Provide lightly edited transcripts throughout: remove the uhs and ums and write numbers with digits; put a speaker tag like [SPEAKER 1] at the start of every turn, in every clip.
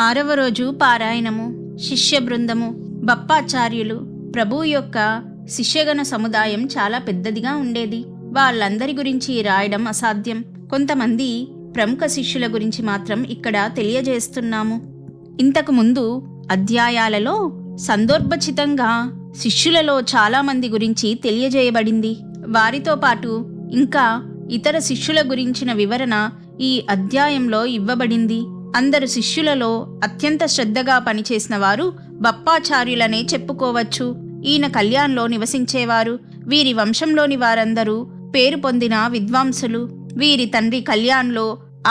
[SPEAKER 1] 6వ రోజు పారాయణము. శిష్య బృందము. బప్పాచార్యులు. ప్రభువు యొక్క శిష్యగణ సముదాయం చాలా పెద్దదిగా ఉండేది. వాళ్ళందరి గురించి రాయడం అసాధ్యం. కొంతమంది ప్రముఖ శిష్యుల గురించి మాత్రం ఇక్కడ తెలియజేస్తున్నాము. ఇంతకు ముందు అధ్యాయాలలో సందర్భోచితంగా శిష్యులలో చాలామంది గురించి తెలియజేయబడింది. వారితో పాటు ఇంకా ఇతర శిష్యుల గురించిన వివరణ ఈ అధ్యాయంలో ఇవ్వబడింది. అందరు శిష్యులలో అత్యంత శ్రద్ధగా పనిచేసిన వారు బప్పాచార్యులనే చెప్పుకోవచ్చు. ఈయన కళ్యాణ్లో నివసించేవారు. వీరి వంశంలోని వారందరూ పేరు పొందిన విద్వాంసులు. వీరి తండ్రి కళ్యాణ్లో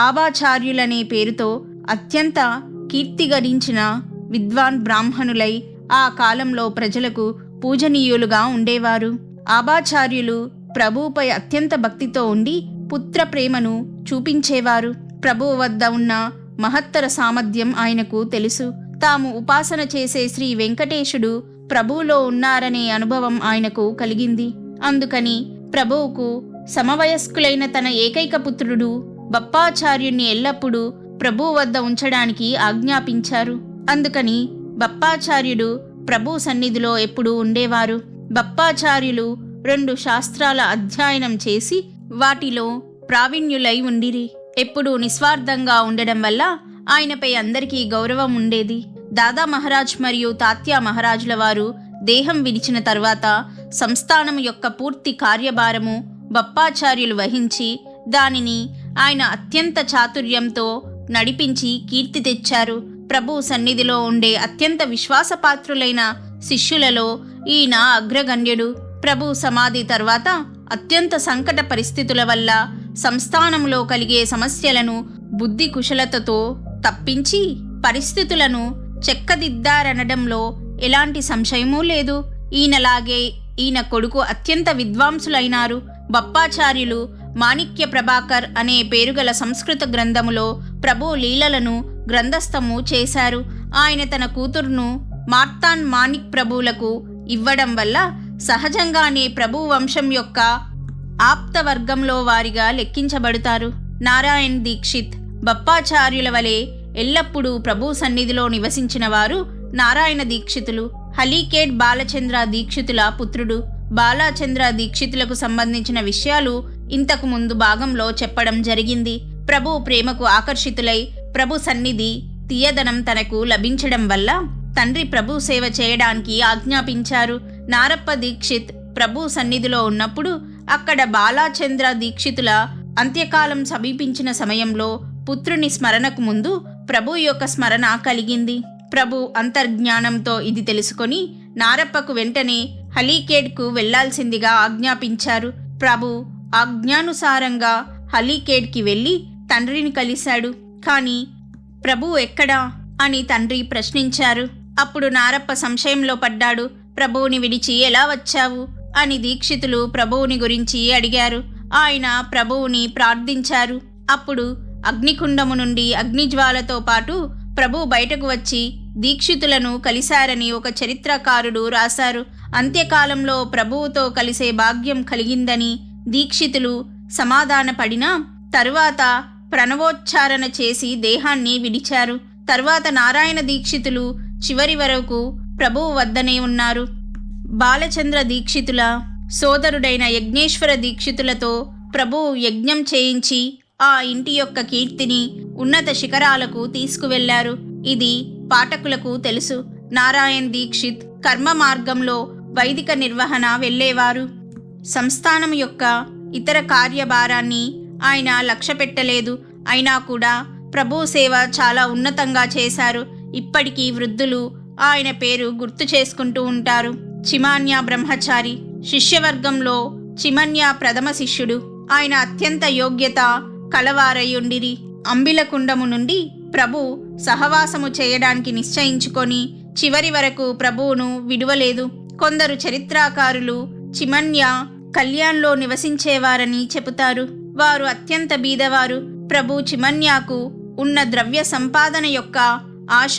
[SPEAKER 1] ఆబాచార్యులనే పేరుతో అత్యంత కీర్తి గడించిన విద్వాన్ బ్రాహ్మణులై ఆ కాలంలో ప్రజలకు పూజనీయులుగా ఉండేవారు. ఆబాచార్యులు ప్రభువుపై అత్యంత భక్తితో ఉండి పుత్ర ప్రేమను చూపించేవారు. ప్రభువు వద్ద ఉన్న మహత్తర సామర్థ్యం ఆయనకు తెలుసు. తాము ఉపాసన చేసే శ్రీ వెంకటేశుడు ప్రభువులో ఉన్నారనే అనుభవం ఆయనకు కలిగింది. అందుకని ప్రభువుకు సమవయస్కులైన తన ఏకైక పుత్రుడు బప్పాచార్యుణ్ణి ఎల్లప్పుడూ ప్రభువు వద్ద ఉంచడానికి ఆజ్ఞాపించారు. అందుకని బప్పాచార్యుడు ప్రభు సన్నిధిలో ఎప్పుడూ ఉండేవారు. బప్పాచార్యులు 2 శాస్త్రాల అధ్యయనం చేసి వాటిలో ప్రావీణ్యులై ఉండిరి. ఎప్పుడూ నిస్వార్థంగా ఉండడం వల్ల ఆయనపై అందరికీ గౌరవం ఉండేది. దాదా మహారాజ్ మరియు తాత్యా మహారాజుల వారు దేహం విడిచిన తర్వాత సంస్థానం యొక్క పూర్తి కార్యభారము బప్పాచార్యులు వహించి దానిని ఆయన అత్యంత చాతుర్యంతో నడిపించి కీర్తి తెచ్చారు. ప్రభు సన్నిధిలో ఉండే అత్యంత విశ్వాసపాత్రులైన శిష్యులలో ఈయన అగ్రగణ్యుడు. ప్రభు సమాధి తర్వాత అత్యంత సంకట పరిస్థితుల వల్ల సంస్థానంలో కలిగే సమస్యలను బుద్ధి కుశలతతో తప్పించి పరిస్థితులను చెక్కదిద్దారనడంలో ఎలాంటి సంశయమూ లేదు. ఈయనలాగే ఈయన కొడుకు అత్యంత విద్వాంసులైనారు. బప్పాచార్యులు మాణిక్య ప్రభాకర్ అనే పేరుగల సంస్కృత గ్రంథములో ప్రభు లీలలను గ్రంథస్థము చేశారు. ఆయన తన కూతురును మార్తాన్ మాణిక్ ప్రభువులకు ఇవ్వడం వల్ల సహజంగానే ప్రభు వంశం యొక్క ఆప్తవర్గంలో వారిగా లెక్కించబడతారు. నారాయణ్ దీక్షిత్ బప్పాచార్యుల వలె ఎల్లప్పుడూ ప్రభు సన్నిధిలో నివసించిన వారు నారాయణ దీక్షితులు. హలీకేడ్ బాలచంద్ర దీక్షితుల పుత్రుడు. బాలచంద్ర దీక్షితులకు సంబంధించిన విషయాలు ఇంతకు ముందు భాగంలో చెప్పడం జరిగింది. ప్రభు ప్రేమకు ఆకర్షితులై ప్రభు సన్నిధి తీయదనం తనకు లభించడం వల్ల తండ్రి ప్రభు సేవ చేయడానికి ఆజ్ఞాపించారు. నారప్ప దీక్షిత్ ప్రభు సన్నిధిలో ఉన్నప్పుడు అక్కడ బాలచంద్ర దీక్షితుల అంత్యకాలం సమీపించిన సమయంలో పుత్రుని స్మరణకు ముందు ప్రభు యొక్క స్మరణ కలిగింది. ప్రభు అంతర్జ్ఞానంతో ఇది తెలుసుకొని నారప్పకు వెంటనే హలీకేడ్కు వెళ్లాల్సిందిగా ఆజ్ఞాపించారు. ప్రభు ఆజ్ఞానుసారంగా హలీకేడ్కి వెళ్లి తండ్రిని కలిశాడు. కానీ ప్రభు ఎక్కడా అని తండ్రి ప్రశ్నించారు. అప్పుడు నారప్ప సంశయంలో పడ్డాడు. ప్రభువుని విడిచి ఎలా వచ్చావు అని దీక్షితులు ప్రభువుని గురించి అడిగారు. ఆయన ప్రభువుని ప్రార్థించారు. అప్పుడు అగ్నికుండము నుండి అగ్నిజ్వాలతో పాటు ప్రభు బయటకు వచ్చి దీక్షితులను కలిశారని ఒక చరిత్రకారుడు రాశారు. అంత్యకాలంలో ప్రభువుతో కలిసే భాగ్యం కలిగిందని దీక్షితులు సమాధానపడినా తరువాత ప్రణవోచ్చారణ చేసి దేహాన్ని విడిచారు. తరువాత నారాయణ దీక్షితులు చివరి వరకు ప్రభువు వద్దనే ఉన్నారు. బాలచంద్ర దీక్షితుల సోదరుడైన యజ్ఞేశ్వర దీక్షితులతో ప్రభువు యజ్ఞం చేయించి ఆ ఇంటి యొక్క కీర్తిని ఉన్నత శిఖరాలకు తీసుకువెళ్లారు. ఇది పాఠకులకు తెలుసు. నారాయణ్ దీక్షిత్ కర్మ మార్గంలో వైదిక నిర్వహణ వెళ్లేవారు. సంస్థానం యొక్క ఇతర కార్యభారాన్ని ఆయన లక్ష్యపెట్టలేదు. అయినా కూడా ప్రభు సేవ చాలా ఉన్నతంగా చేశారు. ఇప్పటికీ వృద్ధులు ఆయన పేరు గుర్తు చేసుకుంటూ ఉంటారు. చిమాన్యా బ్రహ్మచారి శిష్యవర్గంలో చిమన్యా ప్రథమ శిష్యుడు. ఆయన అత్యంత యోగ్యత కలవారయుండిరి. అంబిలకుండము నుండి ప్రభు సహవాసము చేయడానికి నిశ్చయించుకొని చివరి వరకు ప్రభువును విడువలేదు. కొందరు చరిత్రకారులు చిమన్యా కళ్యాణ్లో నివసించేవారని చెబుతారు. వారు అత్యంత బీదవారు. ప్రభు చిమన్యాకు ఉన్న ద్రవ్య సంపాదన యొక్క ఆశ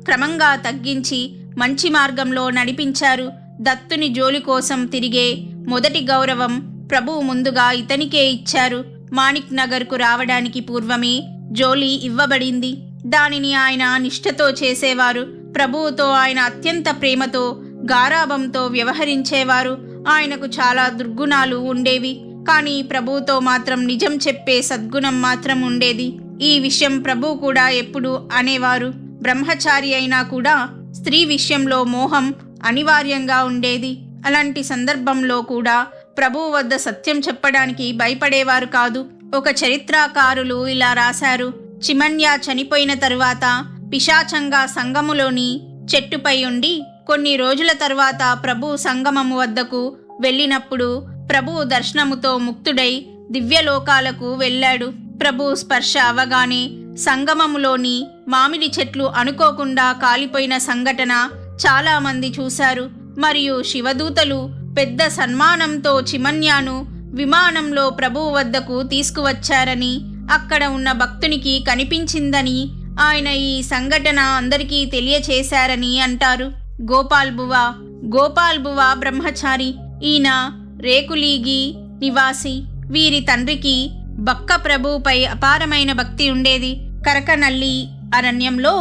[SPEAKER 1] క్రమంగా తగ్గించి మంచి మార్గంలో నడిపించారు. దత్తుని జోలి కోసం తిరిగే మొదటి గౌరవం ప్రభువు ముందుగా ఇతనికే ఇచ్చారు. మాణిక్ నగర్కు రావడానికి పూర్వమే జోలి ఇవ్వబడింది. దానిని ఆయన నిష్ఠతో చేసేవారు. ప్రభువుతో ఆయన అత్యంత ప్రేమతో, గారాబంతో వ్యవహరించేవారు. ఆయనకు చాలా దుర్గుణాలు ఉండేవి, కానీ ప్రభువుతో మాత్రం నిజం చెప్పే సద్గుణం మాత్రం ఉండేది. ఈ విషయం ప్రభువు కూడా ఎప్పుడు అనేవారు. బ్రహ్మచారి అయినా కూడా స్త్రీ విషయంలో మోహం అనివార్యంగా ఉండేది. అలాంటి సందర్భంలో కూడా ప్రభువు వద్ద సత్యం చెప్పడానికి భయపడేవారు కాదు. ఒక చరిత్రకారులు ఇలా రాశారు: చిమన్య చనిపోయిన తరువాత పిశాచంగా సంగములోని చెట్టుపై ఉండి కొన్ని రోజుల తరువాత ప్రభు సంగమము వద్దకు వెళ్ళినప్పుడు ప్రభు దర్శనముతో ముక్తుడై దివ్యలోకాలకు వెళ్ళాడు. ప్రభు స్పర్శ అవగానే సంగమములోని మామిడి చెట్లు అనుకోకుండా కాలిపోయిన సంఘటన చాలా మంది చూశారు. మరియు శివదూతలు పెద్ద సన్మానంతో చిమన్యాను విమానంలో ప్రభువు వద్దకు తీసుకువచ్చారని, అక్కడ ఉన్న భక్తునికి కనిపించిందని ఆయన ఈ సంఘటన అందరికీ తెలియచేశారని అంటారు. గోపాల్ బువా బ్రహ్మచారి. ఈయన రేకులీగి నివాసి. వీరి తండ్రికి బక్క ప్రభువుపై అపారమైన భక్తి ఉండేది. కరకనల్లి అరణ్యంలో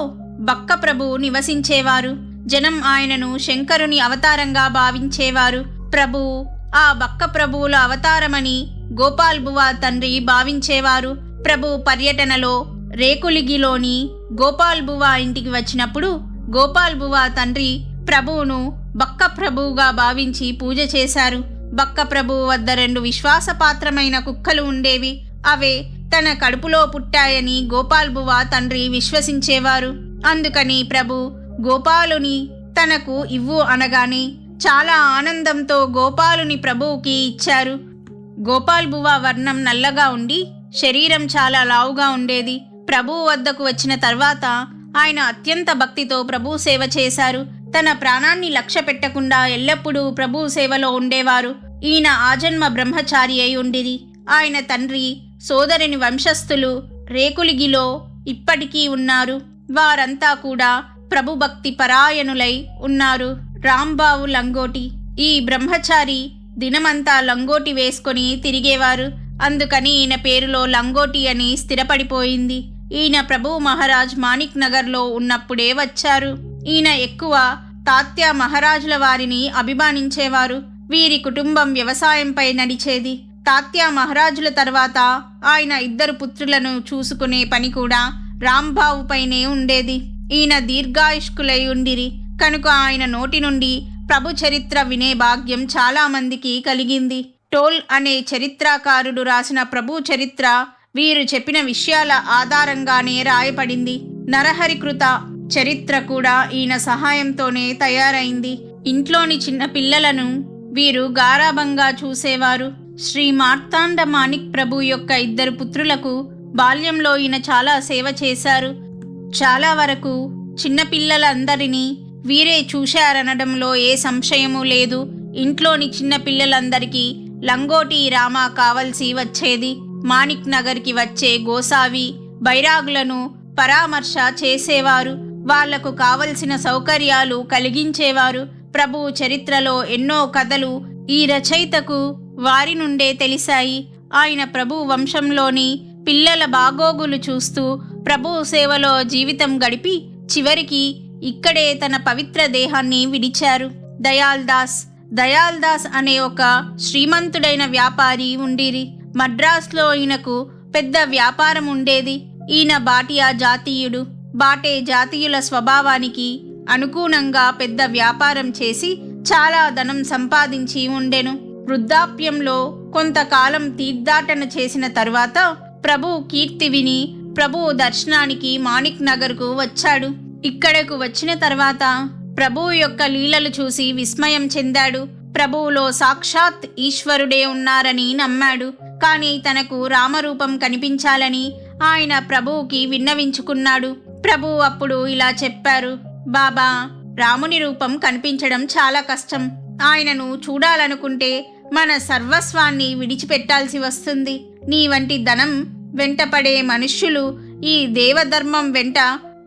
[SPEAKER 1] బక్క ప్రభువు నివసించేవారు. జనం ఆయనను శంకరుని అవతారంగా భావించేవారు. ప్రభువు ఆ బక్క ప్రభువుల అవతారమని గోపాల్ బువా తండ్రి భావించేవారు. ప్రభు పర్యటనలో రేకులిగిలోని గోపాల్ బువా ఇంటికి వచ్చినప్పుడు గోపాల్ బువా తండ్రి ప్రభువును బక్క ప్రభువుగా భావించి పూజ చేశారు. బక్క ప్రభువు వద్ద 2 విశ్వాసపాత్రమైన కుక్కలు ఉండేవి. అవే తన కడుపులో పుట్టాయని గోపాల్ బువా తండ్రి విశ్వసించేవారు. అందుకని ప్రభు గోపాలుని తనకు ఇవ్వు అనగానే చాలా ఆనందంతో గోపాలుని ప్రభువుకి ఇచ్చారు. గోపాల్ బువా వర్ణం నల్లగా ఉండి శరీరం చాలా లావుగా ఉండేది. ప్రభువు వద్దకు వచ్చిన తర్వాత ఆయన అత్యంత భక్తితో ప్రభు సేవ చేశారు. తన ప్రాణాన్ని లక్ష్య పెట్టకుండా ఎల్లప్పుడూ ప్రభు సేవలో ఉండేవారు. ఈయన ఆజన్మ బ్రహ్మచారి అయి ఉండిరి. ఆయన తండ్రి సోదరుని వంశస్థులు రేకులిగిలో ఇప్పటికీ ఉన్నారు. వారంతా కూడా ప్రభు భక్తి పరాయణులై ఉన్నారు. రాంబావు లంగోటి. ఈ బ్రహ్మచారి దినమంతా లంగోటి వేసుకొని తిరిగేవారు. అందుకని ఈయన పేరులో లంగోటి అని స్థిరపడిపోయింది. ఈయన ప్రభు మహారాజ్ మాణిక్ నగర్లో ఉన్నప్పుడే వచ్చారు. ఈయన ఎక్కువ తాత్య మహారాజుల వారిని అభిమానించేవారు. వీరి కుటుంబం వ్యవసాయంపై నడిచేది. తాత్య మహారాజుల తర్వాత ఆయన 2 పుత్రులను చూసుకునే పని కూడా రాంబావుపైనే ఉండేది. ఈయన దీర్ఘాయుష్కులై ఉండిరి కనుక ఆయన నోటి నుండి ప్రభు చరిత్ర వినే భాగ్యం చాలా మందికి కలిగింది. టోల్ అనే చరిత్రకారుడు రాసిన ప్రభు చరిత్ర వీరు చెప్పిన విషయాల ఆధారంగానే రాయపడింది. నరహరికృత చరిత్ర కూడా ఈయన సహాయంతోనే తయారైంది. ఇంట్లోని చిన్న పిల్లలను వీరు గారాబంగా చూసేవారు. శ్రీ మార్తాండ మాణిక్ ప్రభు యొక్క 2 పుత్రులకు బాల్యంలో ఈయన చాలా సేవ చేశారు. చాలా వరకు చిన్నపిల్లలందరినీ వీరే చూశారనడంలో ఏ సంశయమూ లేదు. ఇంట్లోని చిన్న పిల్లలందరికీ లంగోటి రామ కావలసి వచ్చేది. మాణిక్ నగర్కి వచ్చే గోసావి బైరాగులను పరామర్శ చేసేవారు. వాళ్లకు కావలసిన సౌకర్యాలు కలిగించేవారు. ప్రభు చరిత్రలో ఎన్నో కథలు ఈ రచయితకు వారి నుండే తెలిసాయి. ఆయన ప్రభు వంశంలోని పిల్లల బాగోగులు చూస్తూ ప్రభు సేవలో జీవితం గడిపి చివరికి ఇక్కడే తన పవిత్ర దేహాన్ని విడిచారు. దయాల్ దాస్ అనే ఒక శ్రీమంతుడైన వ్యాపారి ఉండిరి. మద్రాస్లో ఈయనకు పెద్ద వ్యాపారం ఉండేది. ఈయన బాటియా జాతీయుడు. బాటే జాతీయుల స్వభావానికి అనుగుణంగా పెద్ద వ్యాపారం చేసి చాలా ధనం సంపాదించి ఉండెను. వృద్ధాప్యంలో కొంతకాలం తీర్థాటన చేసిన తరువాత ప్రభు కీర్తి విని ప్రభు దర్శనానికి మాణిక్ నగర్కు వచ్చాడు. ఇక్కడకు వచ్చిన తర్వాత ప్రభువు యొక్క లీలలు చూసి విస్మయం చెందాడు. ప్రభువులో సాక్షాత్ ఈశ్వరుడే ఉన్నారని నమ్మాడు. కానీ తనకు రామరూపం కనిపించాలని ఆయన ప్రభువుకి విన్నవించుకున్నాడు. ప్రభువు అప్పుడు ఇలా చెప్పారు: బాబా, రాముని రూపం కనిపించడం చాలా కష్టం. ఆయనను చూడాలనుకుంటే మన సర్వస్వాన్ని విడిచిపెట్టాల్సి వస్తుంది. నీ వంటి ధనం వెంటపడే మనుష్యులు ఈ దేవధర్మం వెంట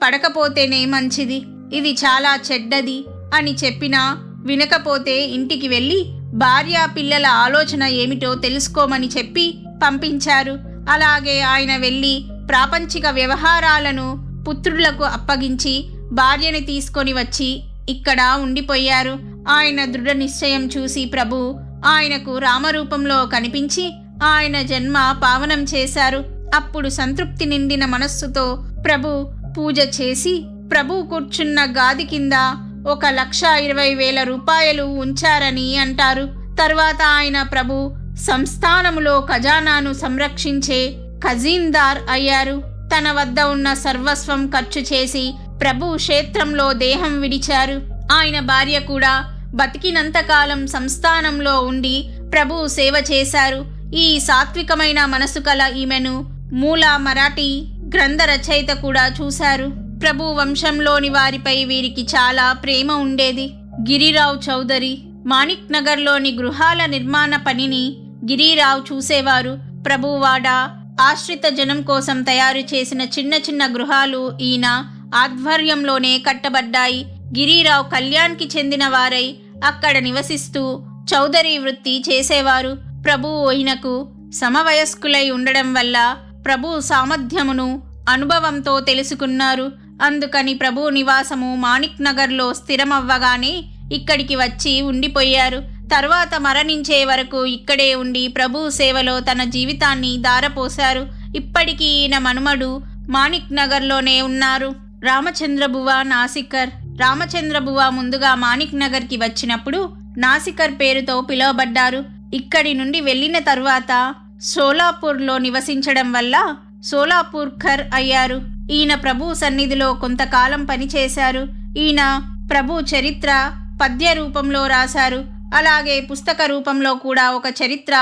[SPEAKER 1] పడకపోతేనే మంచిది. ఇది చాలా చెడ్డది అని చెప్పినా వినకపోతే ఇంటికి వెళ్ళి భార్యా పిల్లల ఆలోచన ఏమిటో తెలుసుకోమని చెప్పి పంపించారు. అలాగే ఆయన వెళ్ళి ప్రాపంచిక వ్యవహారాలను పుత్రులకు అప్పగించి భార్యని తీసుకొని వచ్చి ఇక్కడ ఉండిపోయారు. ఆయన దృఢ నిశ్చయం చూసి ప్రభు ఆయనకు రామరూపంలో కనిపించి ఆయన జన్మ పావనం చేశారు. అప్పుడు సంతృప్తి నిండిన మనస్సుతో ప్రభు పూజ చేసి ప్రభు కూర్చున్న గాది కింద 1,20,000 రూపాయలు ఉంచారని అంటారు. తర్వాత ఆయన ప్రభు సంస్థానములో ఖజానాను సంరక్షించే ఖజీందార్ అయ్యారు. తన వద్ద ఉన్న సర్వస్వం ఖర్చు చేసి ప్రభు క్షేత్రంలో దేహం విడిచారు. ఆయన భార్య కూడా బతికినంతకాలం సంస్థానంలో ఉండి ప్రభు సేవ చేశారు. ఈ సాత్వికమైన మనసు కల ఈమెను మూల మరాఠీ గ్రంథ రచయిత కూడా చూశారు. ప్రభు వంశంలోని వారిపై వీరికి చాలా ప్రేమ ఉండేది. గిరిరావు చౌదరి మాణిక్ నగర్లోని గృహాల నిర్మాణ పనిని గిరిరావు చూసేవారు. ప్రభువాడ ఆశ్రిత జనం కోసం తయారు చేసిన చిన్న చిన్న గృహాలు ఈయన ఆధ్వర్యంలోనే కట్టబడ్డాయి. గిరిరావు కళ్యాణ్కి చెందిన వారై అక్కడ నివసిస్తూ చౌదరి వృత్తి చేసేవారు. ప్రభు ఈయనకు సమవయస్కులై ఉండడం వల్ల ప్రభు సామర్థ్యమును అనుభవంతో తెలుసుకున్నారు. అందుకని ప్రభు నివాసము మాణిక్ నగర్లో స్థిరమవ్వగానే ఇక్కడికి వచ్చి ఉండిపోయారు. తర్వాత మరణించే వరకు ఇక్కడే ఉండి ప్రభు సేవలో తన జీవితాన్ని దారపోశారు. ఇప్పటికీ ఈయన మనుమడు మాణిక్ నగర్లోనే ఉన్నారు. రామచంద్రబువ నాసికర్. రామచంద్రబువ ముందుగా మాణిక్ నగర్కి వచ్చినప్పుడు నాసికర్ పేరుతో పిలువబడ్డారు. ఇక్కడి నుండి వెళ్ళిన తరువాత సోలాపూర్లో నివసించడం వల్ల సోలాపూర్కర్ అయ్యారు. ఈయన ప్రభు సన్నిధిలో కొంతకాలం పనిచేశారు. ఈయన ప్రభు చరిత్ర పద్య రూపంలో రాశారు. అలాగే పుస్తక రూపంలో కూడా ఒక చరిత్ర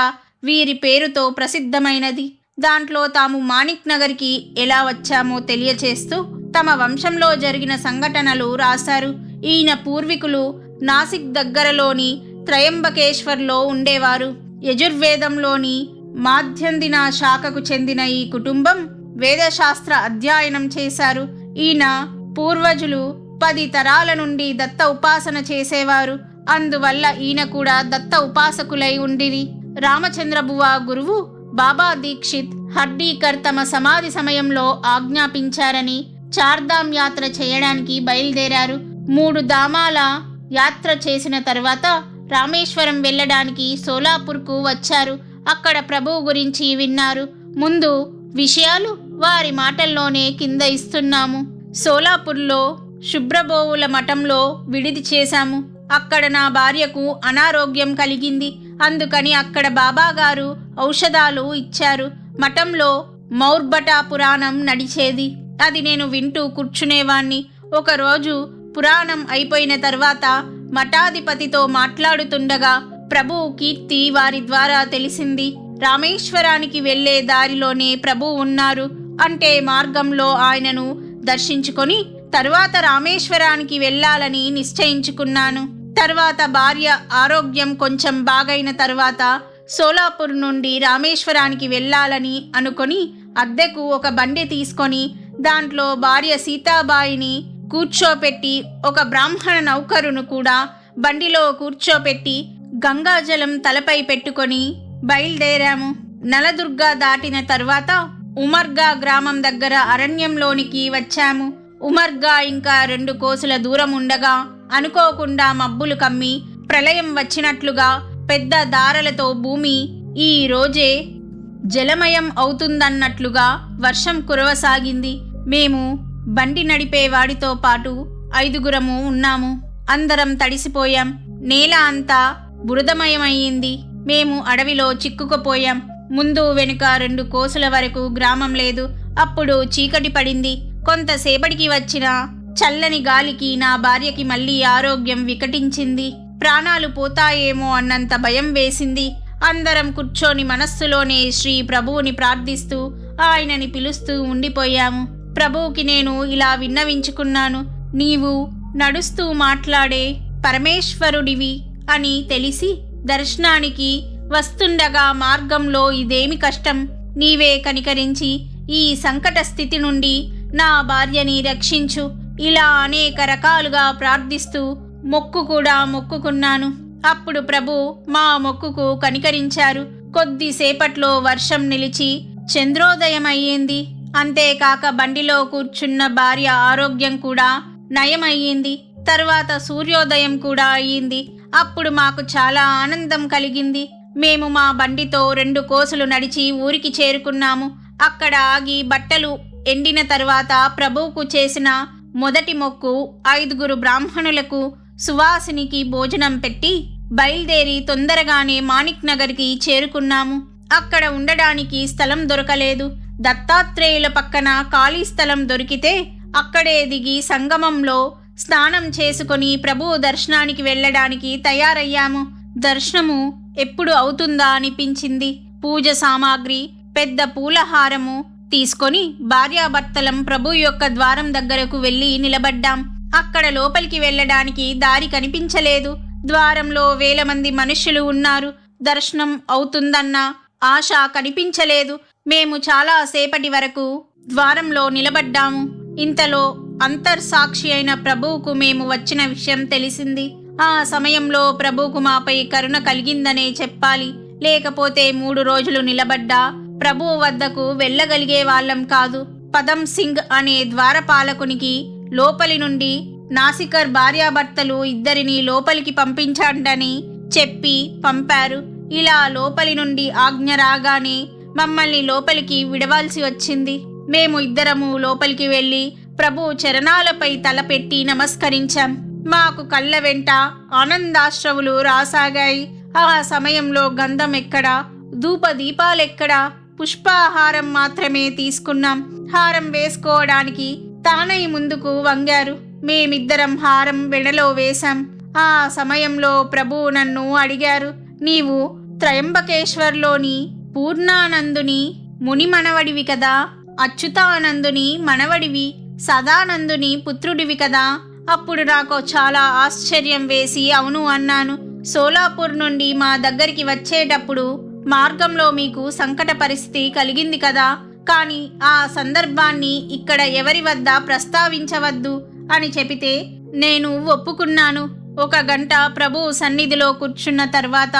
[SPEAKER 1] వీరి పేరుతో ప్రసిద్ధమైనది. దాంట్లో తాము మాణిక్ నగర్కి ఎలా వచ్చామో తెలియచేస్తూ తమ వంశంలో జరిగిన సంఘటనలు రాశారు. ఈయన పూర్వీకులు నాసిక్ దగ్గరలోని త్రయంబకేశ్వర్లో ఉండేవారు. యజుర్వేదంలోని మాధ్యందిన శాఖకు చెందిన ఈ కుటుంబం వేదశాస్త్ర అధ్యయనం చేశారు. ఈయన పూర్వజులు 10 తరాల నుండి దత్త ఉపాసన చేసేవారు. అందువల్ల ఈయన కూడా దత్త ఉపాసకులై ఉండిరి. రామచంద్రబువ గురువు బాబా దీక్షిత్ హర్డీకర్ తమ సమాధి సమయంలో ఆజ్ఞాపించారని చార్ధామ్ యాత్ర చేయడానికి బయలుదేరారు. 3 ధామాల యాత్ర చేసిన తర్వాత రామేశ్వరం వెళ్ళడానికి సోలాపూర్కు వచ్చారు. అక్కడ ప్రభు గురించి విన్నారు. ముందు విషయాలు వారి మాటల్లోనే కింద ఇస్తున్నాము. సోలాపూర్లో శుభ్రబోవుల మఠంలో విడిది చేశాము. అక్కడ నా భార్యకు అనారోగ్యం కలిగింది. అందుకని అక్కడ బాబాగారు ఔషధాలు ఇచ్చారు. మఠంలో మౌర్భట పురాణం నడిచేది. అది నేను వింటూ కూర్చునేవాణ్ణి. ఒకరోజు పురాణం అయిపోయిన తర్వాత మఠాధిపతితో మాట్లాడుతుండగా ప్రభు కీర్తి వారి ద్వారా తెలిసింది. రామేశ్వరానికి వెళ్లే దారిలోనే ప్రభు ఉన్నారు. అంటే మార్గంలో ఆయనను దర్శించుకొని తర్వాత రామేశ్వరానికి వెళ్ళాలని నిశ్చయించుకున్నాను. తర్వాత భార్య ఆరోగ్యం కొంచెం బాగైన తర్వాత సోలాపూర్ నుండి రామేశ్వరానికి వెళ్ళాలని అనుకొని అద్దెకు ఒక బండి తీసుకొని దాంట్లో భార్య సీతాబాయిని కూర్చోపెట్టి ఒక బ్రాహ్మణ నౌకరును కూడా బండిలో కూర్చోపెట్టి గంగాజలం తలపై పెట్టుకొని బయలుదేరాము. నలదుర్గ దాటిన తర్వాత ఉమర్గా గ్రామం దగ్గర అరణ్యంలోనికి వచ్చాము. ఉమర్గా ఇంకా 2 కోసుల దూరం ఉండగా అనుకోకుండా మబ్బులు కమ్మి ప్రళయం వచ్చినట్లుగా పెద్ద దారలతో భూమి ఈ రోజే జలమయం అవుతుందన్నట్లుగా వర్షం కురవసాగింది. మేము బండి నడిపే వాడితో పాటు 5గురము ఉన్నాము. అందరం తడిసిపోయాం. నేల అంతా బురదమయమయ్యింది. మేము అడవిలో చిక్కుకుపోయాం. ముందు వెనుక 2 కోసుల వరకు గ్రామం లేదు. అప్పుడు చీకటి పడింది. కొంతసేపటికి వచ్చిన చల్లని గాలికి నా భార్యకి మళ్ళీ ఆరోగ్యం వికటించింది. ప్రాణాలు పోతాయేమో అన్నంత భయం వేసింది. అందరం కూర్చొని మనస్సులోనే శ్రీ ప్రభువుని ప్రార్థిస్తూ ఆయనని పిలుస్తూ ఉండిపోయాము. ప్రభువుకి నేను ఇలా విన్నవించుకున్నాను. నీవు నడుస్తూ మాట్లాడే పరమేశ్వరుడివి అని తెలిసి దర్శనానికి వస్తుండగా మార్గంలో ఇదేమి కష్టం, నీవే కనికరించి ఈ సంకట స్థితి నుండి నా భార్యని రక్షించు. ఇలా అనేక రకాలుగా ప్రార్థిస్తూ మొక్కు కూడా మొక్కుకున్నాను. అప్పుడు ప్రభు మా మొక్కుకు కనికరించారు. కొద్దిసేపట్లో వర్షం నిలిచి చంద్రోదయం అయ్యింది. అంతేకాక బండిలో కూర్చున్న భార్య ఆరోగ్యం కూడా నయమయ్యింది. తర్వాత సూర్యోదయం కూడా అయ్యింది. అప్పుడు మాకు చాలా ఆనందం కలిగింది. మేము మా బండితో 2 కోసులు నడిచి ఊరికి చేరుకున్నాము. అక్కడ ఆగి బట్టలు ఎండిన తర్వాత ప్రభువుకు చేసిన మొదటి మొక్కు 5 బ్రాహ్మణులకు సువాసినికి భోజనం పెట్టి బయలుదేరి తొందరగానే మాణిక్ నగర్కి చేరుకున్నాము. అక్కడ ఉండడానికి స్థలం దొరకలేదు. దత్తాత్రేయుల పక్కన ఖాళీ స్థలం దొరికితే అక్కడే దిగి సంగమంలో స్నానం చేసుకొని ప్రభువు దర్శనానికి వెళ్ళడానికి తయారయ్యాము. దర్శనము ఎప్పుడు అవుతుందా అనిపించింది. పూజ సామాగ్రి, పెద్ద పూలహారము తీసుకొని భార్యాభర్తలం ప్రభు యొక్క ద్వారం దగ్గరకు వెళ్ళి నిలబడ్డాం. అక్కడ లోపలికి వెళ్ళడానికి దారి కనిపించలేదు. ద్వారంలో 1000 మంది మనుష్యులు ఉన్నారు. దర్శనం అవుతుందన్న ఆశ కనిపించలేదు. మేము చాలా సేపటి వరకు ద్వారంలో నిలబడ్డాము. ఇంతలో అంతర్సాక్షి అయిన ప్రభువుకు మేము వచ్చిన విషయం తెలిసింది. ఆ సమయంలో ప్రభువుకు మాపై కరుణ కలిగిందనే చెప్పాలి. లేకపోతే 3 రోజులు నిలబడ్డా ప్రభువు వద్దకు వెళ్ళగలిగే వాళ్ళం కాదు. పదం సింగ్ అనే ద్వారపాలకునికి లోపలి నుండి నాసికర్ భార్యాభర్తలు 2 లోపలికి పంపించండని చెప్పి పంపారు. ఇలా లోపలి నుండి ఆజ్ఞ రాగానే మమ్మల్ని లోపలికి విడవాల్సి వచ్చింది. మేము 2 లోపలికి వెళ్ళి ప్రభు చరణాలపై తలపెట్టి నమస్కరించాం. మాకు కళ్ళ వెంట ఆనందాశ్రవులు రాసాగాయి. ఆ సమయంలో గంధం ఎక్కడా, ధూపదీపాలెక్కడా, పుష్పాహారం మాత్రమే తీసుకున్నాం. హారం వేసుకోవడానికి తానయ్య ముందుకు వంగారు. మేమిద్దరం హారం వెడలో వేశాం. ఆ సమయంలో ప్రభువు నన్ను అడిగారు, నీవు త్రయంబకేశ్వర్లోని పూర్ణానందుని ముని మనవడివి కదా, అచ్యుతానందుని మనవడివి, సదానందుని పుత్రుడివి కదా. అప్పుడు నాకు చాలా ఆశ్చర్యం వేసి అవును అన్నాను. సోలాపూర్ నుండి మా దగ్గరికి వచ్చేటప్పుడు మార్గంలో మీకు సంకట పరిస్థితి కలిగింది కదా, కానీ ఆ సందర్భాన్ని ఇక్కడ ఎవరి వద్ద ప్రస్తావించవద్దు అని చెబితే నేను ఒప్పుకున్నాను. 1 గంట ప్రభు సన్నిధిలో కూర్చున్న తర్వాత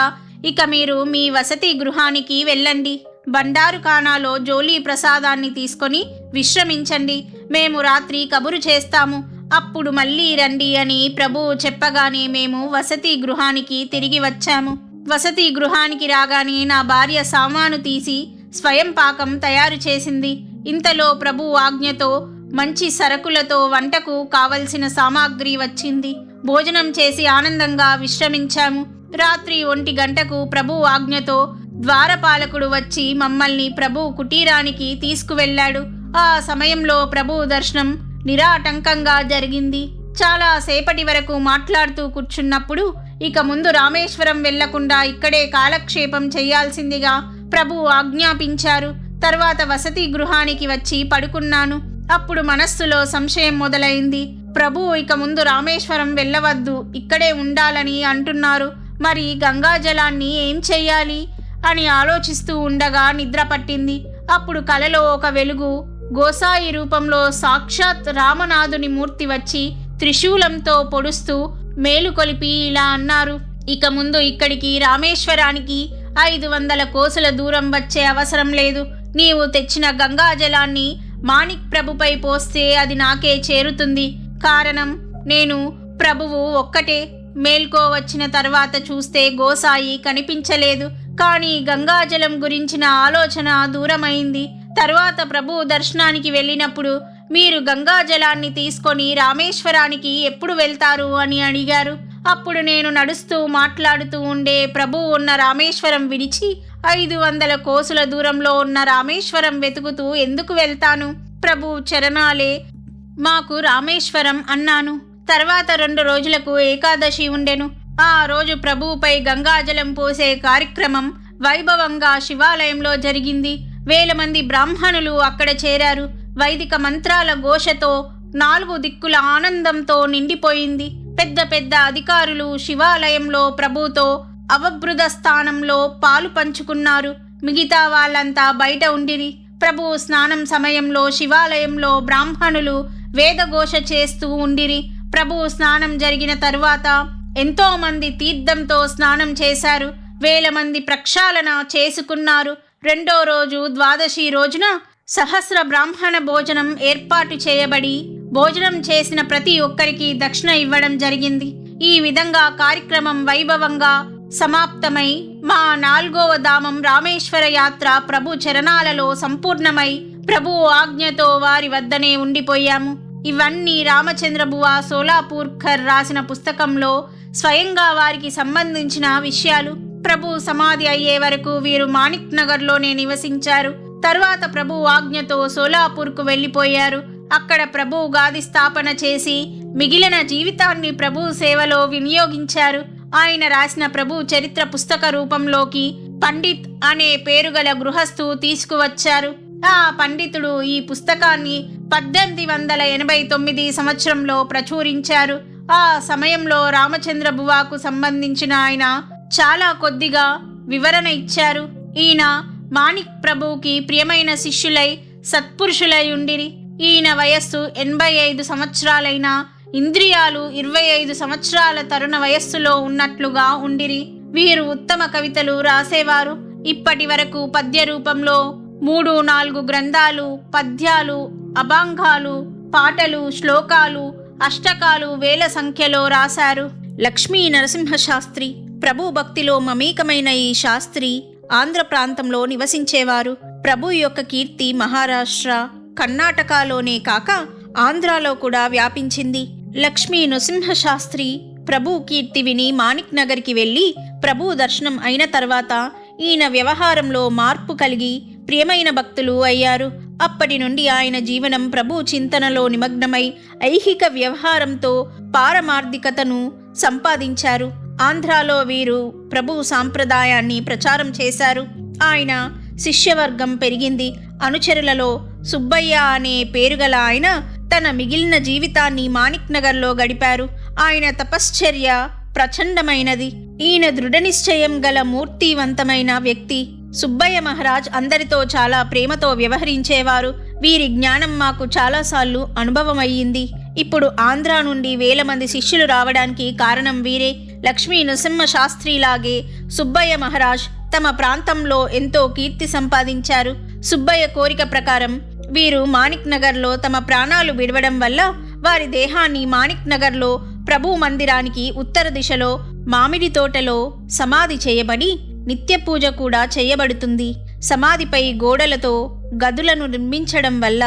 [SPEAKER 1] ఇక మీరు మీ వసతి గృహానికి వెళ్ళండి. బండారుఖానాలో జోలీ ప్రసాదాన్ని తీసుకొని విశ్రమించండి. మేము రాత్రి కబురు చేస్తాము, అప్పుడు మళ్ళీ రండి అని ప్రభువు చెప్పగానే మేము వసతి గృహానికి తిరిగి వచ్చాము. వసతి గృహానికి రాగానే నా భార్య సామాను తీసి స్వయం పాకం తయారు చేసింది. ఇంతలో ప్రభు ఆజ్ఞతో మంచి సరుకులతో వంటకు కావలసిన సామాగ్రి వచ్చింది. భోజనం చేసి ఆనందంగా విశ్రమించాము. రాత్రి 1 గంటకు ప్రభు ఆజ్ఞతో ద్వారపాలకుడు వచ్చి మమ్మల్ని ప్రభు కుటీరానికి తీసుకువెళ్ళాడు. ఆ సమయంలో ప్రభు దర్శనం నిరాటంకంగా జరిగింది. చాలా సేపటి వరకు మాట్లాడుతూ కూర్చున్నప్పుడు ఇక ముందు రామేశ్వరం వెళ్లకుండా ఇక్కడే కాలక్షేపం చేయాల్సిందిగా ప్రభు ఆజ్ఞాపించారు. తర్వాత వసతి గృహానికి వచ్చి పడుకున్నాను. అప్పుడు మనస్సులో సంశయం మొదలైంది. ప్రభు ఇక ముందు రామేశ్వరం వెళ్ళవద్దు, ఇక్కడే ఉండాలని అంటున్నారు. మరి గంగాజలాన్ని ఏం చెయ్యాలి అని ఆలోచిస్తూ ఉండగా నిద్ర పట్టింది. అప్పుడు కలలో ఒక వెలుగు గోసాయి రూపంలో సాక్షాత్ రామనాథుని మూర్తి వచ్చి త్రిశూలంతో పొడుస్తూ మేలుకొలిపి ఇలా అన్నారు, ఇక ముందు ఇక్కడికి రామేశ్వరానికి 500 కోసుల దూరం వచ్చే అవసరం లేదు. నీవు తెచ్చిన గంగాజలాన్ని మాణిక్ ప్రభుపై పోస్తే అది నాకే చేరుతుంది. కారణం నేను ప్రభువు ఒక్కటే. మేల్కోవచ్చిన తర్వాత చూస్తే గోసాయి కనిపించలేదు. కానీ గంగాజలం గురించిన ఆలోచన దూరమైంది. తర్వాత ప్రభు దర్శనానికి వెళ్ళినప్పుడు మీరు గంగాజలాన్ని తీసుకొని రామేశ్వరానికి ఎప్పుడు వెళ్తారు అని అడిగారు. అప్పుడు నేను నడుస్తూ మాట్లాడుతూ ఉండే ప్రభు ఉన్న రామేశ్వరం విడిచి 500 కోసుల దూరంలో ఉన్న రామేశ్వరం వెతుకుతూ ఎందుకు వెళ్తాను? ప్రభు చరణాలే మాకు రామేశ్వరం అన్నాను. తర్వాత 2 రోజులకు ఏకాదశి ఉండెను. ఆ రోజు ప్రభువుపై గంగాజలం పోసే కార్యక్రమం వైభవంగా శివాలయంలో జరిగింది. 1000 మంది బ్రాహ్మణులు అక్కడ చేరారు. వైదిక మంత్రాల ఘోషతో 4 దిక్కుల ఆనందంతో నిండిపోయింది. పెద్ద పెద్ద అధికారులు శివాలయంలో ప్రభుతో అవబృధ స్థానంలో పాలు పంచుకున్నారు. మిగతా వాళ్ళంతా బయట ఉండిరి. ప్రభు స్నానం సమయంలో శివాలయంలో బ్రాహ్మణులు వేదఘోష చేస్తూ ఉండిరి. ప్రభు స్నానం జరిగిన తరువాత ఎంతో మంది తీర్థంతో స్నానం చేశారు. 1000 మంది ప్రక్షాళన చేసుకున్నారు. 2వ రోజు ద్వాదశి రోజున సహస్ర బ్రాహ్మణ భోజనం ఏర్పాటు చేయబడి భోజనం చేసిన ప్రతి ఒక్కరికి దక్షిణ ఇవ్వడం జరిగింది. ఈ విధంగా కార్యక్రమం వైభవంగా సమాప్తమై మా 4వ ధామం రామేశ్వర యాత్ర ప్రభు చరణాలలో సంపూర్ణమై ప్రభు ఆజ్ఞతో వారి వద్దనే ఉండిపోయాము. ఇవన్నీ రామచంద్రబువ సోలాపూర్కర్ రాసిన పుస్తకంలో స్వయంగా వారికి సంబంధించిన విషయాలు. ప్రభు సమాధి అయ్యే వరకు వీరు మాణిక్ నగర్లోనే నివసించారు. తర్వాత ప్రభు ఆజ్ఞతో సోలాపూర్కు వెళ్లిపోయారు. అక్కడ ప్రభు గాది స్థాపన చేసి మిగిలిన జీవితాన్ని ప్రభు సేవలో వినియోగించారు. ఆయన రాసిన ప్రభు చరిత్ర పుస్తక రూపంలోకి పండిత్ అనే పేరుగల గృహస్థు తీసుకువచ్చారు. ఆ పండితుడు ఈ పుస్తకాన్ని 1889 సంవత్సరంలో ప్రచురించారు. ఆ సమయంలో రామచంద్ర బువాకు సంబంధించిన ఆయన చాలా కొద్దిగా వివరణ ఇచ్చారు. ఈయన మాణిక్ ప్రభువుకి ప్రియమైన శిష్యులై సత్పురుషులై ఉండిరి. ఈయన వయస్సు 85 సంవత్సరాలైన ఇంద్రియాలు 25 సంవత్సరాల తరుణ వయస్సులో ఉన్నట్లుగా ఉండిరి. వీరు ఉత్తమ కవితలు రాసేవారు. ఇప్పటి వరకు పద్య రూపంలో 3-4 గ్రంథాలు, పద్యాలు, అభంగాలు, పాటలు, శ్లోకాలు, అష్టకాలు వేల సంఖ్యలో రాశారు. లక్ష్మీ నరసింహ శాస్త్రి ప్రభు భక్తిలో మమేకమైన ఈ శాస్త్రి ఆంధ్ర ప్రాంతంలో నివసించేవారు. ప్రభు యొక్క కీర్తి మహారాష్ట్ర, కర్ణాటకలోనే కాక ఆంధ్రాలో కూడా వ్యాపించింది. లక్ష్మీ నరసింహ శాస్త్రి ప్రభు కీర్తి విని మాణిక్ నగర్కి వెళ్ళి ప్రభు దర్శనం అయిన తర్వాత ఈయన వ్యవహారంలో మార్పు కలిగి ప్రియమైన భక్తులు అయ్యారు. అప్పటి నుండి ఆయన జీవనం ప్రభు చింతనలో నిమగ్నమై ఐహిక వ్యవహారంతో పారమార్థికతను సంపాదించారు. ఆంధ్రాలో వీరు ప్రభు సాంప్రదాయాన్ని ప్రచారం చేశారు. ఆయన శిష్యవర్గం పెరిగింది. అనుచరులలో సుబ్బయ్య అనే పేరుగల ఆయన తన మిగిలిన జీవితాన్ని మాణిక్ నగర్లో గడిపారు. ఆయన తపశ్చర్య ప్రచండమైనది. ఈయన దృఢనిశ్చయం గల మూర్తివంతమైన వ్యక్తి. సుబ్బయ్య మహారాజ్ అందరితో చాలా ప్రేమతో వ్యవహరించేవారు. వీరి జ్ఞానం మాకు చాలాసార్లు అనుభవమయ్యింది. ఇప్పుడు ఆంధ్ర నుండి వేల మంది శిష్యులు రావడానికి కారణం వీరే. లక్ష్మీ నరసింహ శాస్త్రిలాగే సుబ్బయ్య మహారాజ్ తమ ప్రాంతంలో ఎంతో కీర్తి సంపాదించారు. సుబ్బయ్య కోరిక ప్రకారం వీరు మాణిక్ నగర్లో తమ ప్రాణాలు విడవడం వల్ల వారి దేహాన్ని మాణిక్ నగర్లో ప్రభు మందిరానికి ఉత్తర దిశలో మామిడి తోటలో సమాధి చేయబడి నిత్య పూజ కూడా చేయబడుతుంది. సమాధిపై గోడలతో గదులను నిర్మించడం వల్ల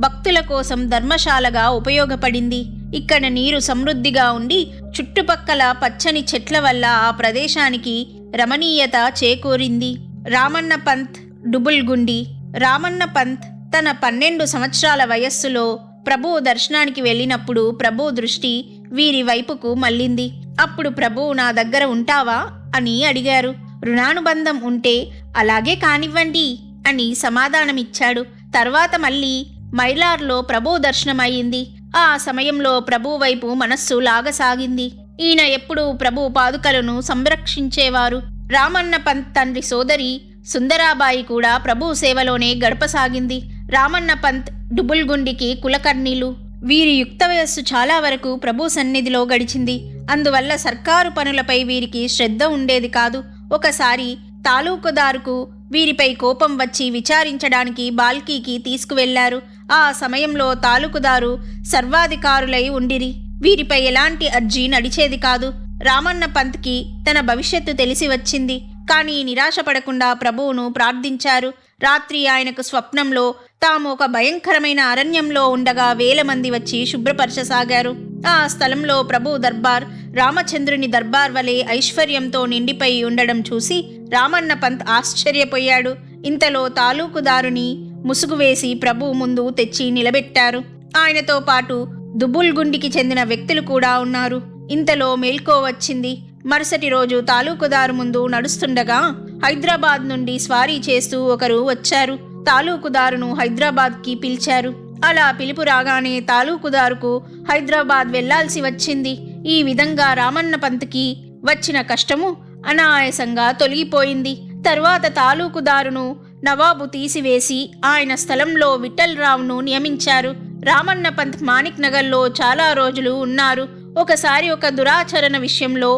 [SPEAKER 1] భక్తుల కోసం ధర్మశాలగా ఉపయోగపడింది. ఇక్కడ నీరు సమృద్ధిగా ఉండి చుట్టుపక్కల పచ్చని చెట్ల వల్ల ఆ ప్రదేశానికి రమణీయత చేకూరింది. రామన్న పంత్ డుబుల్గుండి. రామన్న పంత్ తన 12 సంవత్సరాల వయస్సులో ప్రభు దర్శనానికి వెళ్ళినప్పుడు ప్రభు దృష్టి వీరి వైపుకు మళ్ళింది. అప్పుడు ప్రభు నా దగ్గర ఉంటావా అని అడిగారు. రుణానుబంధం ఉంటే అలాగే కానివ్వండి అని సమాధానమిచ్చాడు. తర్వాత మళ్ళీ మైలార్లో ప్రభు దర్శనమయ్యింది. ఆ సమయంలో ప్రభు వైపు మనస్సు లాగసాగింది. ఈయన ఎప్పుడూ ప్రభు పాదుకలను సంరక్షించేవారు. రామన్న పంత్ తండ్రి సోదరి సుందరాబాయి కూడా ప్రభు సేవలోనే గడపసాగింది. రామన్న పంత్ డుబుల్గుండికి కులకర్ణీలు. వీరి యుక్త వయస్సు చాలా వరకు ప్రభు సన్నిధిలో గడిచింది. అందువల్ల సర్కారు పనులపై వీరికి శ్రద్ధ ఉండేది కాదు. ఒకసారి తాలూకుదారుకు వీరిపై కోపం వచ్చి విచారించడానికి బాల్కీకి తీసుకువెళ్లారు. ఆ సమయంలో తాలూకుదారు సర్వాధికారులై ఉండిరి. వీరిపై ఎలాంటి అర్జీ నడిచేది కాదు. రామన్న పంత్కి తన భవిష్యత్తు తెలిసి వచ్చింది. కానీ నిరాశపడకుండా ప్రభువును ప్రార్థించారు. రాత్రి ఆయనకు స్వప్నంలో తాము ఒక భయంకరమైన అరణ్యంలో ఉండగా వేల మంది వచ్చి శుభ్రపరచసాగారు. ఆ స్థలంలో ప్రభు దర్బార్ రామచంద్రుని దర్బార్ వలె ఐశ్వర్యంతో నిండిపోయి ఉండడం చూసి రామన్న పంత్ ఆశ్చర్యపోయాడు. ఇంతలో తాలూకుదారుని ముసుగు వేసి ప్రభు ముందు తెచ్చి నిలబెట్టారు. ఆయనతో పాటు దుబుల్గుండికి చెందిన వ్యక్తులు కూడా ఉన్నారు. ఇంతలో మేల్కో వచ్చింది. మరుసటి రోజు తాలూకుదారు ముందు నడుస్తుండగా హైదరాబాద్ నుండి స్వారీ చేస్తూ ఒకరు వచ్చారు. తాలూకుదారును హైదరాబాద్కి పిలిచారు. అలా పిలుపు రాగానే తాలూకుదారుకు హైదరాబాద్ వెళ్లాల్సి వచ్చింది. ఈ విధంగా రామన్న పంత్కి వచ్చిన కష్టము అనాయాసంగా తొలగిపోయింది. తరువాత తాలూకుదారును నవాబు తీసివేసి ఆయన స్థలంలో విఠలరావును నియమించారు. రామన్న పంత్ మాణిక్ నగర్లో చాలా రోజులు ఉన్నారు. ఒకసారి ఒక దురాచరణ విషయంలో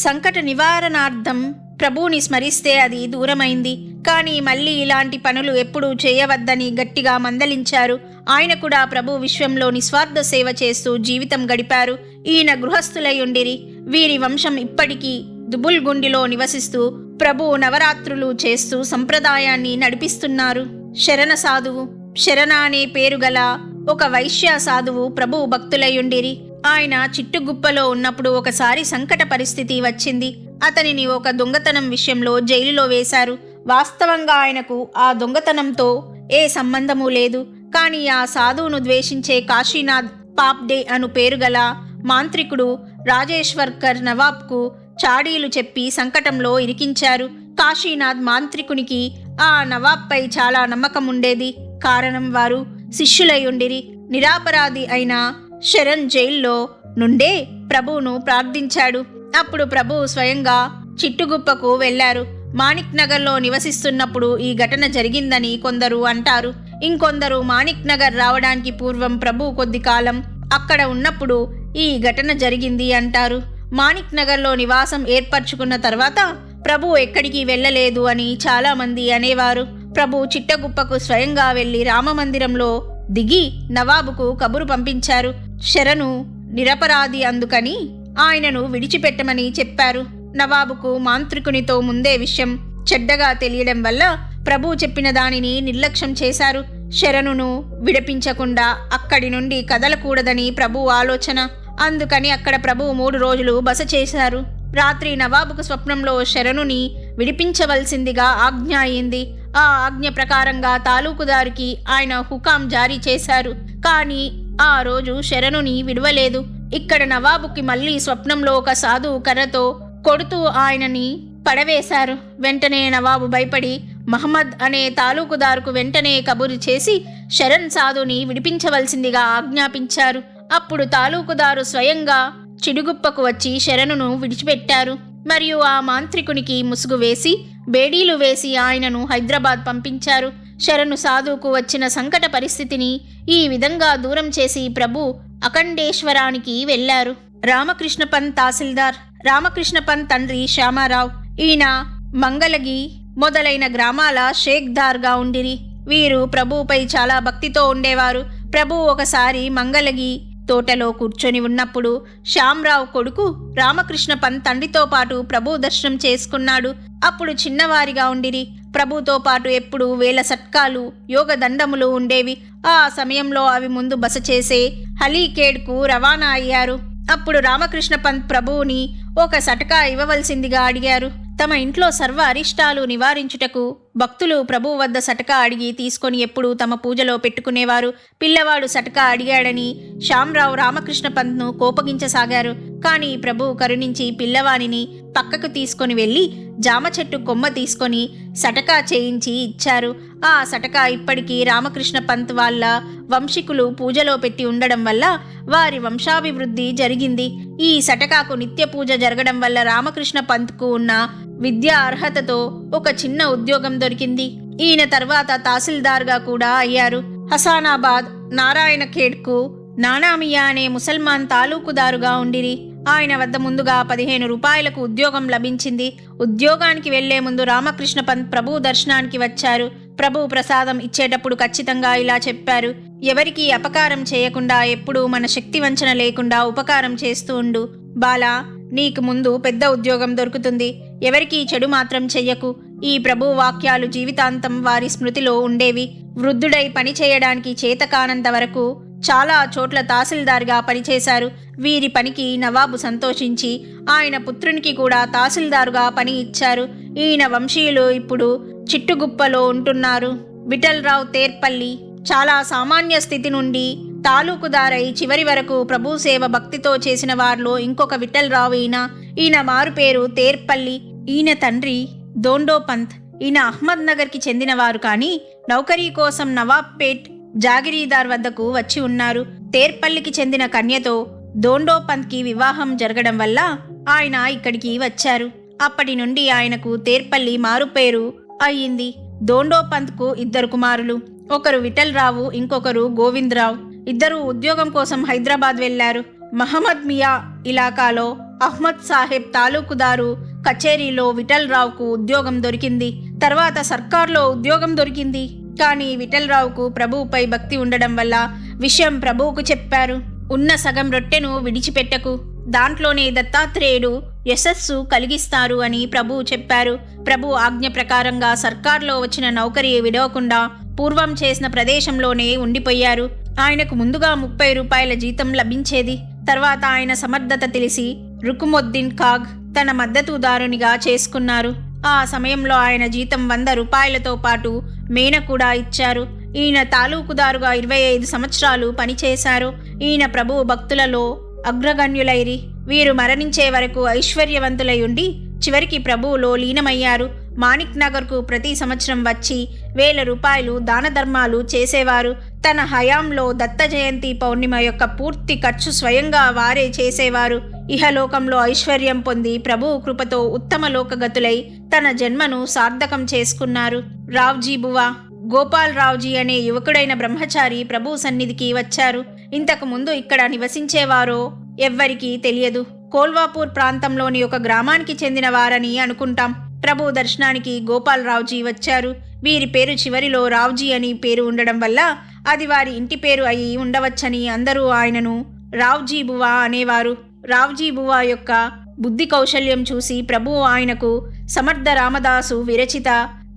[SPEAKER 1] సంకట నివారణార్థం ప్రభువుని స్మరిస్తే అది దూరమైంది. కానీ మళ్ళీ ఇలాంటి పనులు ఎప్పుడూ చేయవద్దని గట్టిగా మందలించారు. ఆయన కూడా ప్రభు విశ్వంలో నిస్వార్థ సేవ చేస్తూ జీవితం గడిపారు. ఈయన గృహస్థులయ్యుండిరి. వీరి వంశం ఇప్పటికీ దుబుల్గుండిలో నివసిస్తూ ప్రభు నవరాత్రులు చేస్తూ సంప్రదాయాన్ని నడిపిస్తున్నారు. శరణ సాధువు, శరణ అనే పేరు గల ఒక వైశ్య సాధువు ప్రభు భక్తులయ్యుండిరి. ఆయన చిట్టుగుప్పలో ఉన్నప్పుడు ఒకసారి సంకట పరిస్థితి వచ్చింది. అతనిని ఒక దొంగతనం విషయంలో జైలులో వేశారు. వాస్తవంగా ఆయనకు ఆ దొంగతనంతో ఏ సంబంధమూ లేదు. కానీ ఆ సాధువును ద్వేషించే కాశీనాథ్ పాప్డే అను పేరు గల మాంత్రికుడు రాజేశ్వర్కర్ నవాబ్కు చాడీలు చెప్పి సంకటంలో ఇరికించారు. కాశీనాథ్ మాంత్రికునికి ఆ నవాబ్పై చాలా నమ్మకం ఉండేది. కారణం వారు శిష్యులయ్యుండిరి. నిరాపరాధి అయిన శరణ్ జైల్లో నుండే ప్రభువును ప్రార్థించాడు. అప్పుడు ప్రభువు స్వయంగా చిట్టుగుప్పకు వెళ్లారు. మాణిక్ నగర్లో నివసిస్తున్నప్పుడు ఈ ఘటన జరిగిందని కొందరు అంటారు. ఇంకొందరు మాణిక్ నగర్ రావడానికి పూర్వం ప్రభు కొద్ది కాలం అక్కడ ఉన్నప్పుడు ఈ ఘటన జరిగింది అంటారు. మాణిక్ నగర్లో నివాసం ఏర్పరచుకున్న తర్వాత ప్రభు ఎక్కడికి వెళ్ళలేదు అని చాలా మంది అనేవారు. ప్రభు చిట్టగుప్పకు స్వయంగా వెళ్లి రామమందిరంలో దిగి నవాబుకు కబురు పంపించారు. శరణు నిరపరాధి, అందుకని ఆయనను విడిచిపెట్టమని చెప్పారు. నవాబుకు మాంత్రికునితో ముందే విషయం చెడ్డగా తెలియడం వల్ల ప్రభు చెప్పిన దానిని నిర్లక్ష్యం చేశారు. శరణును విడిపించకుండా అక్కడి నుండి కదలకూడదని ప్రభు ఆలోచన. అందుకని అక్కడ ప్రభు 3 రోజులు బస చేశారు. రాత్రి నవాబుకు స్వప్నంలో శరణుని విడిపించవలసిందిగా ఆజ్ఞ అయింది. ఆ ఆజ్ఞ ప్రకారంగా తాలూకుదారికి ఆయన హుకాం జారీ చేశారు. కానీ ఆ రోజు శరణుని విడవలేదు. ఇక్కడ నవాబుకి మళ్ళీ స్వప్నంలో ఒక సాధువు కర్రతో కొడుతూ ఆయనని పడవేశారు. వెంటనే నవాబు భయపడి మహమ్మద్ అనే తాలూకుదారుకు వెంటనే కబురు చేసి శరణ్ సాధుని విడిపించవలసిందిగా ఆజ్ఞాపించారు. అప్పుడు తాలూకుదారు స్వయంగా చిడుగుప్పకు వచ్చి శరణును విడిచిపెట్టారు. మరియు ఆ మాంత్రికునికి ముసుగు వేసి బేడీలు వేసి ఆయనను హైదరాబాద్ పంపించారు. శరణు సాధువుకు వచ్చిన సంకట పరిస్థితిని ఈ విధంగా దూరం చేసి ప్రభు అఖండేశ్వరానికి వెళ్లారు. రామకృష్ణ పంత్ తహసీల్దార్. రామకృష్ణ పంత్ తండ్రి శ్యామారావు. ఈయన మంగళగి మొదలైన గ్రామాల షేక్దార్గా ఉండిరి. వీరు ప్రభువుపై చాలా భక్తితో ఉండేవారు. ప్రభు ఒకసారి మంగళగి తోటలో కూర్చొని ఉన్నప్పుడు శ్యామరావు కొడుకు రామకృష్ణ పంత్ తండ్రితో పాటు ప్రభు దర్శనం చేసుకున్నాడు. అప్పుడు చిన్నవారిగా ఉండిరి. ప్రభుతో పాటు ఎప్పుడు వేల సట్కాలు, యోగ దండములు ఉండేవి. ఆ సమయంలో అవి ముందు బస చేసే హలీకేడ్కు రవాణా అయ్యారు. అప్పుడు రామకృష్ణ పంత్ ప్రభువుని ఒక సటకా ఇవ్వవలసిందిగా అడిగారు. తమ ఇంట్లో సర్వ అరిష్టాలు నివారించుటకు భక్తులు ప్రభువు వద్ద సటకా అడిగి తీసుకొని ఎప్పుడూ తమ పూజలో పెట్టుకునేవారు. పిల్లవాడు సటకా అడిగాడని శ్యామరావు రామకృష్ణ పంత్ను కోపగించసాగారు. కానీ ప్రభువు కరుణించి పిల్లవానిని పక్కకు తీసుకొని వెళ్ళి జామ చెట్టు కొమ్మ తీసుకొని సటకా చేయించి ఇచ్చారు. ఆ సటకా ఇప్పటికీ రామకృష్ణ పంత్ వాళ్ళ వంశీకులు పూజలో పెట్టి ఉండడం వల్ల వారి వంశాభివృద్ధి జరిగింది. ఈ సటకాకు నిత్య పూజ జరగడం వల్ల రామకృష్ణ పంత్కు ఉన్న విద్యా అర్హతతో ఒక చిన్న ఉద్యోగం దొరికింది. ఈయన తర్వాత తహసీల్దార్గా కూడా అయ్యారు. హసానాబాద్ నారాయణఖేడ్కు నానామియా అనే ముసల్మాన్ తాలూకుదారుగా ఉండిరి. ఆయన వద్ద ముందుగా 15 రూపాయలకు ఉద్యోగం లభించింది. ఉద్యోగానికి వెళ్లే ముందు రామకృష్ణ పంత్ ప్రభు దర్శనానికి వచ్చారు. ప్రభు ప్రసాదం ఇచ్చేటప్పుడు ఖచ్చితంగా ఇలా చెప్పారు: ఎవరికీ అపకారం చేయకుండా ఎప్పుడూ మన శక్తి వంచన లేకుండా ఉపకారం చేస్తూ ఉండు. బాలా, నీకు ముందు పెద్ద ఉద్యోగం దొరుకుతుంది. ఎవరికీ చెడు మాత్రం చెయ్యకు. ఈ ప్రభు వాక్యాలు జీవితాంతం వారి స్మృతిలో ఉండేవి. వృద్ధుడై పని చేయడానికి చేతకానంత వరకు చాలా చోట్ల తహసీల్దార్గా పనిచేశారు. వీరి పనికి నవాబు సంతోషించి ఆయన పుత్రునికి కూడా తహసీల్దారుగా పని ఇచ్చారు. ఈయన వంశీయులు ఇప్పుడు చిట్టుగుప్పలో ఉంటున్నారు. విఠలరావు తేర్పల్లి చాలా సామాన్య స్థితి నుండి తాలూకుదారై చివరి వరకు ప్రభు సేవ భక్తితో చేసిన వారిలో ఇంకొక విఠలరావు ఈయన మారుపేరు తేర్పల్లి. ఈయన తండ్రి దోండో పంత్. ఈయన అహ్మద్ నగర్కి చెందినవారు. కానీ నౌకరీ కోసం నవాబ్పేట్ జాగిరీదార్ వద్దకు వచ్చి ఉన్నారు. తేర్పల్లికి చెందిన కన్యతో దోండో పంత్కి వివాహం జరగడం వల్ల ఆయన ఇక్కడికి వచ్చారు. అప్పటి నుండి ఆయనకు తేర్పల్లి మారుపేరు అయ్యింది. దోండో పంత్కు 2 కుమారులు. ఒకరు విఠలరావు, ఇంకొకరు గోవిందరావు. ఇద్దరూ ఉద్యోగం కోసం హైదరాబాద్ వెళ్లారు. మహమ్మద్ మియా ఇలాకాలో అహ్మద్ సాహెబ్ తాలూకుదారు కచేరీలో విఠలరావుకు ఉద్యోగం దొరికింది. తర్వాత సర్కార్లో ఉద్యోగం దొరికింది. కానీ విఠలరావుకు ప్రభువుపై భక్తి ఉండడం వల్ల విషయం ప్రభువుకు చెప్పారు. ఉన్న సగం రొట్టెను విడిచిపెట్టకు, దాంట్లోనే దత్తాత్రేయుడు యశస్సు కలిగిస్తారు అని ప్రభువు చెప్పారు. ప్రభు ఆజ్ఞ ప్రకారంగా సర్కార్లో వచ్చిన నౌకరీ విడవకుండా పూర్వం చేసిన ప్రదేశంలోనే ఉండిపోయారు. ఆయనకు ముందుగా 30 రూపాయల జీతం లభించేది. తర్వాత ఆయన సమర్థత తెలిసి రుకుముద్దీన్ ఖాన్ తన మద్దతుదారునిగా చేసుకున్నారు. ఆ సమయంలో ఆయన జీతం 100 రూపాయలతో పాటు మేన కూడా ఇచ్చారు. ఈయన తాలూకుదారుగా 25 సంవత్సరాలు పనిచేశారు. ఈయన ప్రభువు భక్తులలో అగ్రగణ్యులైరి. వీరు మరణించే వరకు ఐశ్వర్యవంతులై ఉండి చివరికి ప్రభువులో లీనమయ్యారు. మాణిక్ నగర్కు ప్రతి సంవత్సరం వచ్చి 1000 రూపాయలు దాన ధర్మాలు చేసేవారు. తన హయాంలో దత్త జయంతి పౌర్ణిమ యొక్క పూర్తి ఖర్చు స్వయంగా వారే చేసేవారు. ఇహలోకంలో ఐశ్వర్యం పొంది ప్రభువు కృపతో ఉత్తమ లోకగతులై తన జన్మను సార్థకం చేసుకున్నారు. రావ్జీ బువా గోపాల్ రావ్జీ అనే యువకుడైన బ్రహ్మచారి ప్రభు సన్నిధికి వచ్చారు. ఇంతకు ముందు ఇక్కడ నివసించేవారో ఎవ్వరికీ తెలియదు. కోల్వాపూర్ ప్రాంతంలోని ఒక గ్రామానికి చెందిన వారని అనుకుంటాం. ప్రభు దర్శనానికి గోపాల్ రావ్జీ వచ్చారు. వీరి పేరు చివరిలో రావ్జీ అని పేరు ఉండడం వల్ల అది వారి ఇంటి పేరు అయి ఉండవచ్చని అందరూ ఆయనను రావ్జీ బువా అనేవారు. రావ్జీ బువా యొక్క బుద్ధి కౌశల్యం చూసి ప్రభువు ఆయనకు సమర్థ రామదాసు విరచిత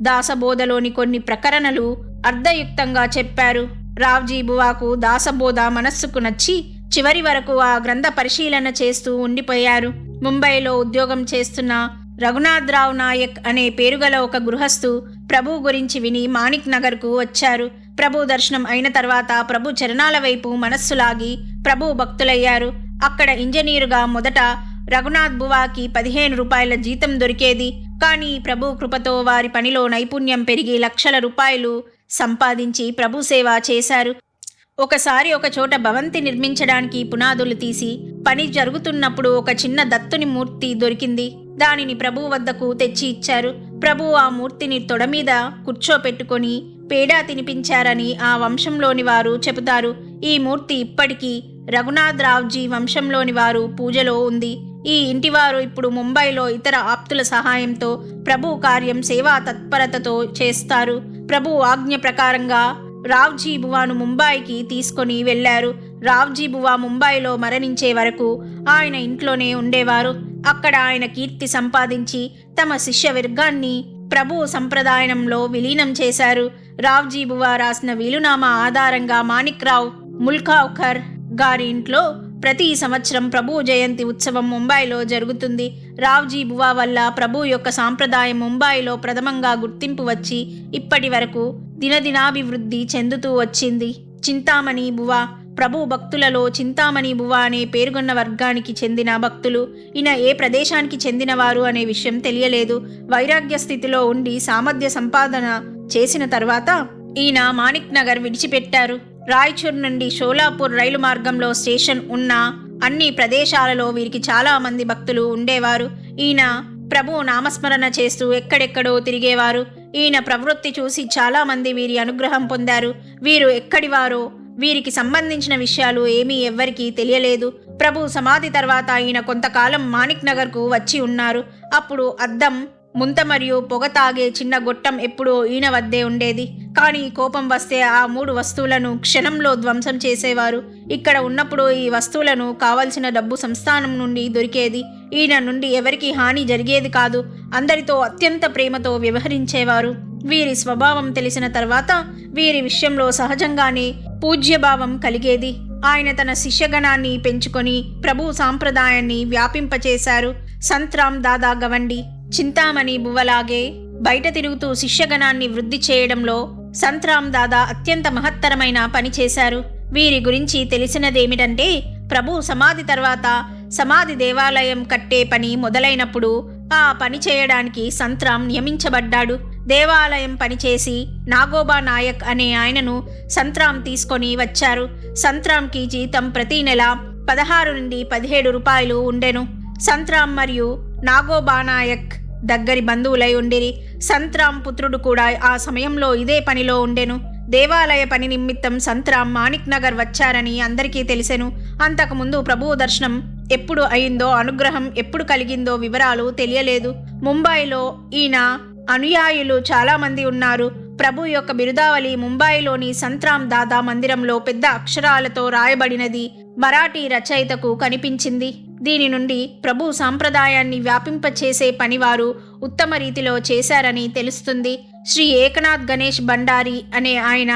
[SPEAKER 1] దాసబోధలోని కొన్ని ప్రకరణలు అర్థయుక్తంగా చెప్పారు. రావ్జీ బువాకు దాసబోధ మనస్సుకు నచ్చి చివరి వరకు ఆ గ్రంథ పరిశీలన చేస్తూ ఉండిపోయారు. ముంబైలో ఉద్యోగం చేస్తున్న రఘునాథరావు నాయక్ అనే పేరుగల ఒక గృహస్థు ప్రభు గురించి విని మాణిక్ నగర్కు వచ్చారు. ప్రభు దర్శనం అయిన తర్వాత ప్రభు చరణాల వైపు మనస్సులాగి ప్రభు భక్తులయ్యారు. అక్కడ ఇంజనీరుగా మొదట రఘునాథ్ బువాకి 15 రూపాయల జీతం దొరికేది. కానీ ప్రభు కృపతో వారి పనిలో నైపుణ్యం పెరిగి లక్షల రూపాయలు సంపాదించి ప్రభు సేవ చేశారు. ఒకసారి ఒక చోట భవంతి నిర్మించడానికి పునాదులు తీసి పని జరుగుతున్నప్పుడు ఒక చిన్న దత్తుని మూర్తి దొరికింది. దానిని ప్రభు వద్దకు తెచ్చి ఇచ్చారు. ప్రభు ఆ మూర్తిని తొడ మీద కూర్చోపెట్టుకొని పేడా తినిపించారని ఆ వంశంలోని వారు చెబుతారు. ఈ మూర్తి ఇప్పటికీ రఘునాథ్ రావ్జీ వంశంలోని వారు పూజలో ఉంది. ఈ ఇంటివారు ఇప్పుడు ముంబైలో ఇతర ఆప్తుల సహాయంతో ప్రభు కార్యం సేవా తత్పరతతో చేస్తారు. ప్రభు ఆజ్ఞ ప్రకారంగా రావ్జీ బువాను ముంబాయికి తీసుకొని వెళ్లారు. రావ్జీ బువా ముంబాయిలో మరణించే వరకు ఆయన ఇంట్లోనే ఉండేవారు. అక్కడ ఆయన కీర్తి సంపాదించి తమ శిష్య వర్గాన్ని ప్రభు సంప్రదాయంలో విలీనం చేశారు. రావ్జీ బువా రాసిన వీలునామా ఆధారంగా మాణిక్రావు ముల్కావ్కర్ గారి ఇంట్లో ప్రతి సంవత్సరం ప్రభు జయంతి ఉత్సవం ముంబైలో జరుగుతుంది. రావ్జీ బువా వల్ల ప్రభు యొక్క సాంప్రదాయం ముంబైలో ప్రథమంగా గుర్తింపు వచ్చి ఇప్పటి వరకు దినదినాభివృద్ధి చెందుతూ వచ్చింది. చింతామణి బువా ప్రభు భక్తులలో చింతామణి బువా అనే పేరుగొన్న వర్గానికి చెందిన భక్తులు. ఈయన ఏ ప్రదేశానికి చెందినవారు అనే విషయం తెలియలేదు. వైరాగ్య స్థితిలో ఉండి సామర్థ్య సంపాదన చేసిన తర్వాత ఈయన మాణిక్ నగర్ విడిచిపెట్టారు. రాయచూర్ నుండి షోలాపూర్ రైలు మార్గంలో స్టేషన్ ఉన్న అన్ని ప్రదేశాలలో వీరికి చాలా మంది భక్తులు ఉండేవారు. ఈయన ప్రభు నామస్మరణ చేస్తూ ఎక్కడెక్కడో తిరిగేవారు. ఈయన ప్రవృత్తి చూసి చాలా మంది వీరి అనుగ్రహం పొందారు. వీరు ఎక్కడివారో వీరికి సంబంధించిన విషయాలు ఏమీ ఎవ్వరికీ తెలియలేదు. ప్రభు సమాధి తర్వాత ఈయన కొంతకాలం మాణిక్ నగర్కు వచ్చి ఉన్నారు. అప్పుడు అద్దం, ముంత మరియు పొగ తాగే చిన్న గొట్టం ఎప్పుడూ ఈయన వద్దే ఉండేది. కానీ కోపం వస్తే ఆ 3 వస్తువులను క్షణంలో ధ్వంసం చేసేవారు. ఇక్కడ ఉన్నప్పుడు ఈ వస్తువులను కావలసిన డబ్బు సంస్థానం నుండి దొరికేది. ఈయన నుండి ఎవరికి హాని జరిగేది కాదు. అందరితో అత్యంత ప్రేమతో వ్యవహరించేవారు. వీరి స్వభావం తెలిసిన తర్వాత వీరి విషయంలో సహజంగానే పూజ్యభావం కలిగేది. ఆయన తన శిష్యగణాన్ని పెంచుకొని ప్రభు సాంప్రదాయాన్ని వ్యాపింపచేశారు. సంత్రామ్ దాదా గవండి చింతామణి బువ్వలాగే బయట తిరుగుతూ శిష్యగణాన్ని వృద్ధి చేయడంలో సంత్రామ్ దాదా అత్యంత మహత్తరమైన పని చేశారు. వీరి గురించి తెలిసినదేమిటంటే ప్రభు సమాధి తర్వాత సమాధి దేవాలయం కట్టే పని మొదలైనప్పుడు ఆ పని చేయడానికి సంత్రామ్ నియమించబడ్డాడు. దేవాలయం పనిచేసి నాగోబా నాయక్ అనే ఆయనను సంత్రామ్ తీసుకొని వచ్చారు. సంత్రామ్కి జీతం ప్రతి నెల 16 నుండి 17 రూపాయలు ఉండెను. సంత్రామ్ మరియు నాగోబా నాయక్ దగ్గరి బంధువులై ఉండిరి. సంత్రామ్ పుత్రుడు కూడా ఆ సమయంలో ఇదే పనిలో ఉండెను. దేవాలయ పని నిమిత్తం సంత్రామ్ మాణిక్ నగర్ వచ్చారని అందరికీ తెలిసెను. అంతకుముందు ప్రభువు దర్శనం ఎప్పుడు అయిందో, అనుగ్రహం ఎప్పుడు కలిగిందో వివరాలు తెలియలేదు. ముంబైలో ఈయన అనుయాయులు చాలామంది ఉన్నారు. ప్రభు యొక్క బిరుదావళి ముంబైలోని సంత్రామ్ దాదా మందిరంలో పెద్ద అక్షరాలతో రాయబడినది మరాఠీ రచయితకు కనిపించింది. దీని నుండి ప్రభు సాంప్రదాయాన్ని వ్యాపింపచేసే పనివారు ఉత్తమ రీతిలో చేశారని తెలుస్తుంది. శ్రీ ఏకనాథ్ గణేష్ భండారి అనే ఆయన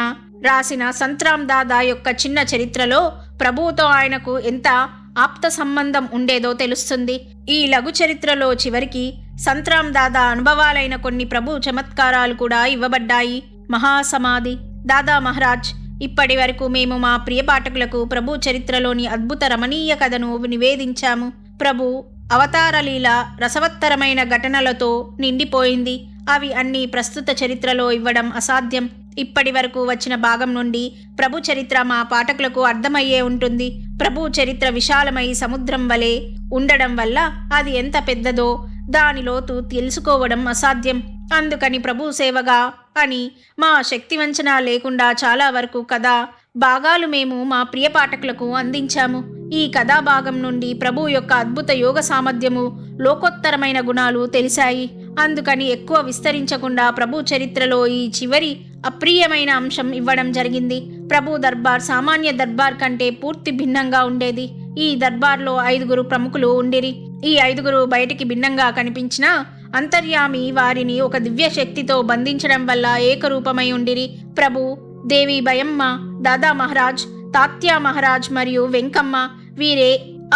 [SPEAKER 1] రాసిన సంత్రామ్ దాదా యొక్క చిన్న చరిత్రలో ప్రభువుతో ఆయనకు ఎంత ఆప్త సంబంధం ఉండేదో తెలుస్తుంది. ఈ లఘు చరిత్రలో చివరికి సంత్రామ్ దాదా అనుభవాలైన కొన్ని ప్రభు చమత్కారాలు కూడా ఇవ్వబడ్డాయి. మహాసమాధి. దాదా మహారాజ్, ఇప్పటి వరకు మేము మా ప్రియ పాఠకులకు ప్రభు చరిత్రలోని అద్భుత రమణీయ కథను నివేదించాము. ప్రభు అవతారలీల రసవత్తరమైన ఘటనలతో నిండిపోయింది. అవి అన్నీ ప్రస్తుత చరిత్రలో ఇవ్వడం అసాధ్యం. ఇప్పటి వరకు వచ్చిన భాగం నుండి ప్రభు చరిత్ర మా పాఠకులకు అర్థమయ్యే ఉంటుంది. ప్రభు చరిత్ర విశాలమై సముద్రం వలె ఉండడం వల్ల అది ఎంత పెద్దదో దాని లోతు తెలుసుకోవడం అసాధ్యం. అందుకని ప్రభు సేవగా అని మా శక్తివంచన లేకుండా చాలా వరకు కథా భాగాలు మేము మా ప్రియ పాఠకులకు అందించాము. ఈ కథా భాగం నుండి ప్రభు యొక్క అద్భుత యోగ సామర్థ్యము, లోకోత్తరమైన గుణాలు తెలిసాయి. అందుకని ఎక్కువ విస్తరించకుండా ప్రభు చరిత్రలో ఈ చివరి అప్రియమైన అంశం ఇవ్వడం జరిగింది. ప్రభు దర్బార్ సామాన్య దర్బార్ కంటే పూర్తి భిన్నంగా ఉండేది. ఈ దర్బార్లో 5 ప్రముఖులు ఉండిరి. ఈ 5 బయటికి భిన్నంగా కనిపించినా అంతర్యామి వారిని ఒక దివ్య శక్తితో బంధించడం వల్ల ఏకరూపమై ఉండిరి. ప్రభు, దేవి భయమ్మ, దాదా మహారాజ్, తాత్యా మహారాజ్ మరియు వెంకమ్మ, వీరే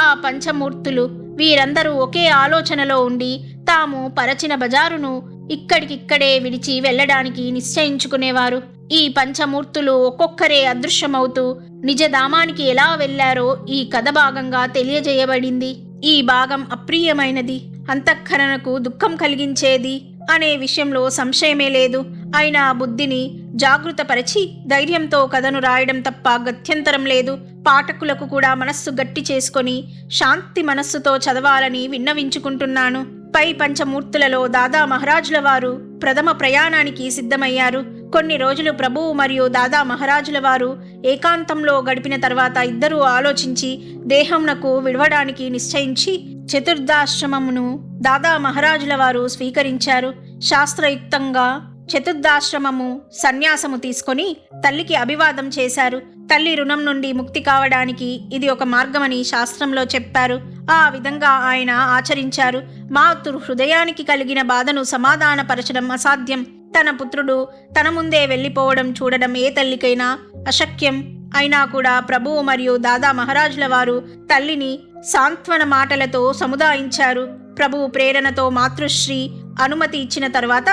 [SPEAKER 1] ఆ పంచమూర్తులు. వీరందరూ ఒకే ఆలోచనలో ఉండి తాము పరచిన బజారును ఇక్కడికిక్కడే విడిచి వెళ్ళడానికి నిశ్చయించుకునేవారు. ఈ పంచమూర్తులు ఒక్కొక్కరే అదృశ్యమవుతూ నిజధామానికి ఎలా వెళ్లారో ఈ కథ భాగంగా తెలియజేయబడింది. ఈ భాగం అప్రియమైనది, అంతఃకరణకు దుఃఖం కలిగించేది అనే విషయంలో సంశయమే లేదు. అయినా బుద్ధిని జాగృతపరిచి ధైర్యంతో కథను రాయడం తప్ప గత్యంతరం లేదు. పాఠకులకు కూడా మనస్సు గట్టి చేసుకొని శాంతి మనస్సుతో చదవాలని విన్నవించుకుంటున్నాను. పై పంచమూర్తులలో దాదా మహారాజుల వారు ప్రథమ ప్రయాణానికి సిద్ధమయ్యారు. కొన్ని రోజులు ప్రభువు మరియు దాదా మహారాజుల వారు ఏకాంతంలో గడిపిన తర్వాత ఇద్దరూ ఆలోచించి దేహంనకు విడవడానికి నిశ్చయించి చతుర్థాశ్రమమును దాదా మహారాజుల వారు స్వీకరించారు. శాస్త్రయుక్తంగా చతుర్థాశ్రమము సన్యాసము తీసుకొని తల్లికి అభివాదం చేశారు. తల్లి రుణం నుండి ముక్తి కావడానికి ఇది ఒక మార్గమని శాస్త్రంలో చెప్పారు. ఆ విధంగా ఆయన ఆచరించారు. మాతృ హృదయానికి కలిగిన బాధను సమాధానపరచడం అసాధ్యం. తన పుత్రుడు తన ముందే వెళ్ళిపోవడం చూడడం ఏ తల్లికైనా అశక్యం. అయినా కూడా ప్రభువు మరియు దాదా మహారాజుల వారు తల్లిని సాంత్వన మాటలతో సముదాయించారు. ప్రభువు ప్రేరణతో మాతృశ్రీ అనుమతి ఇచ్చిన తర్వాత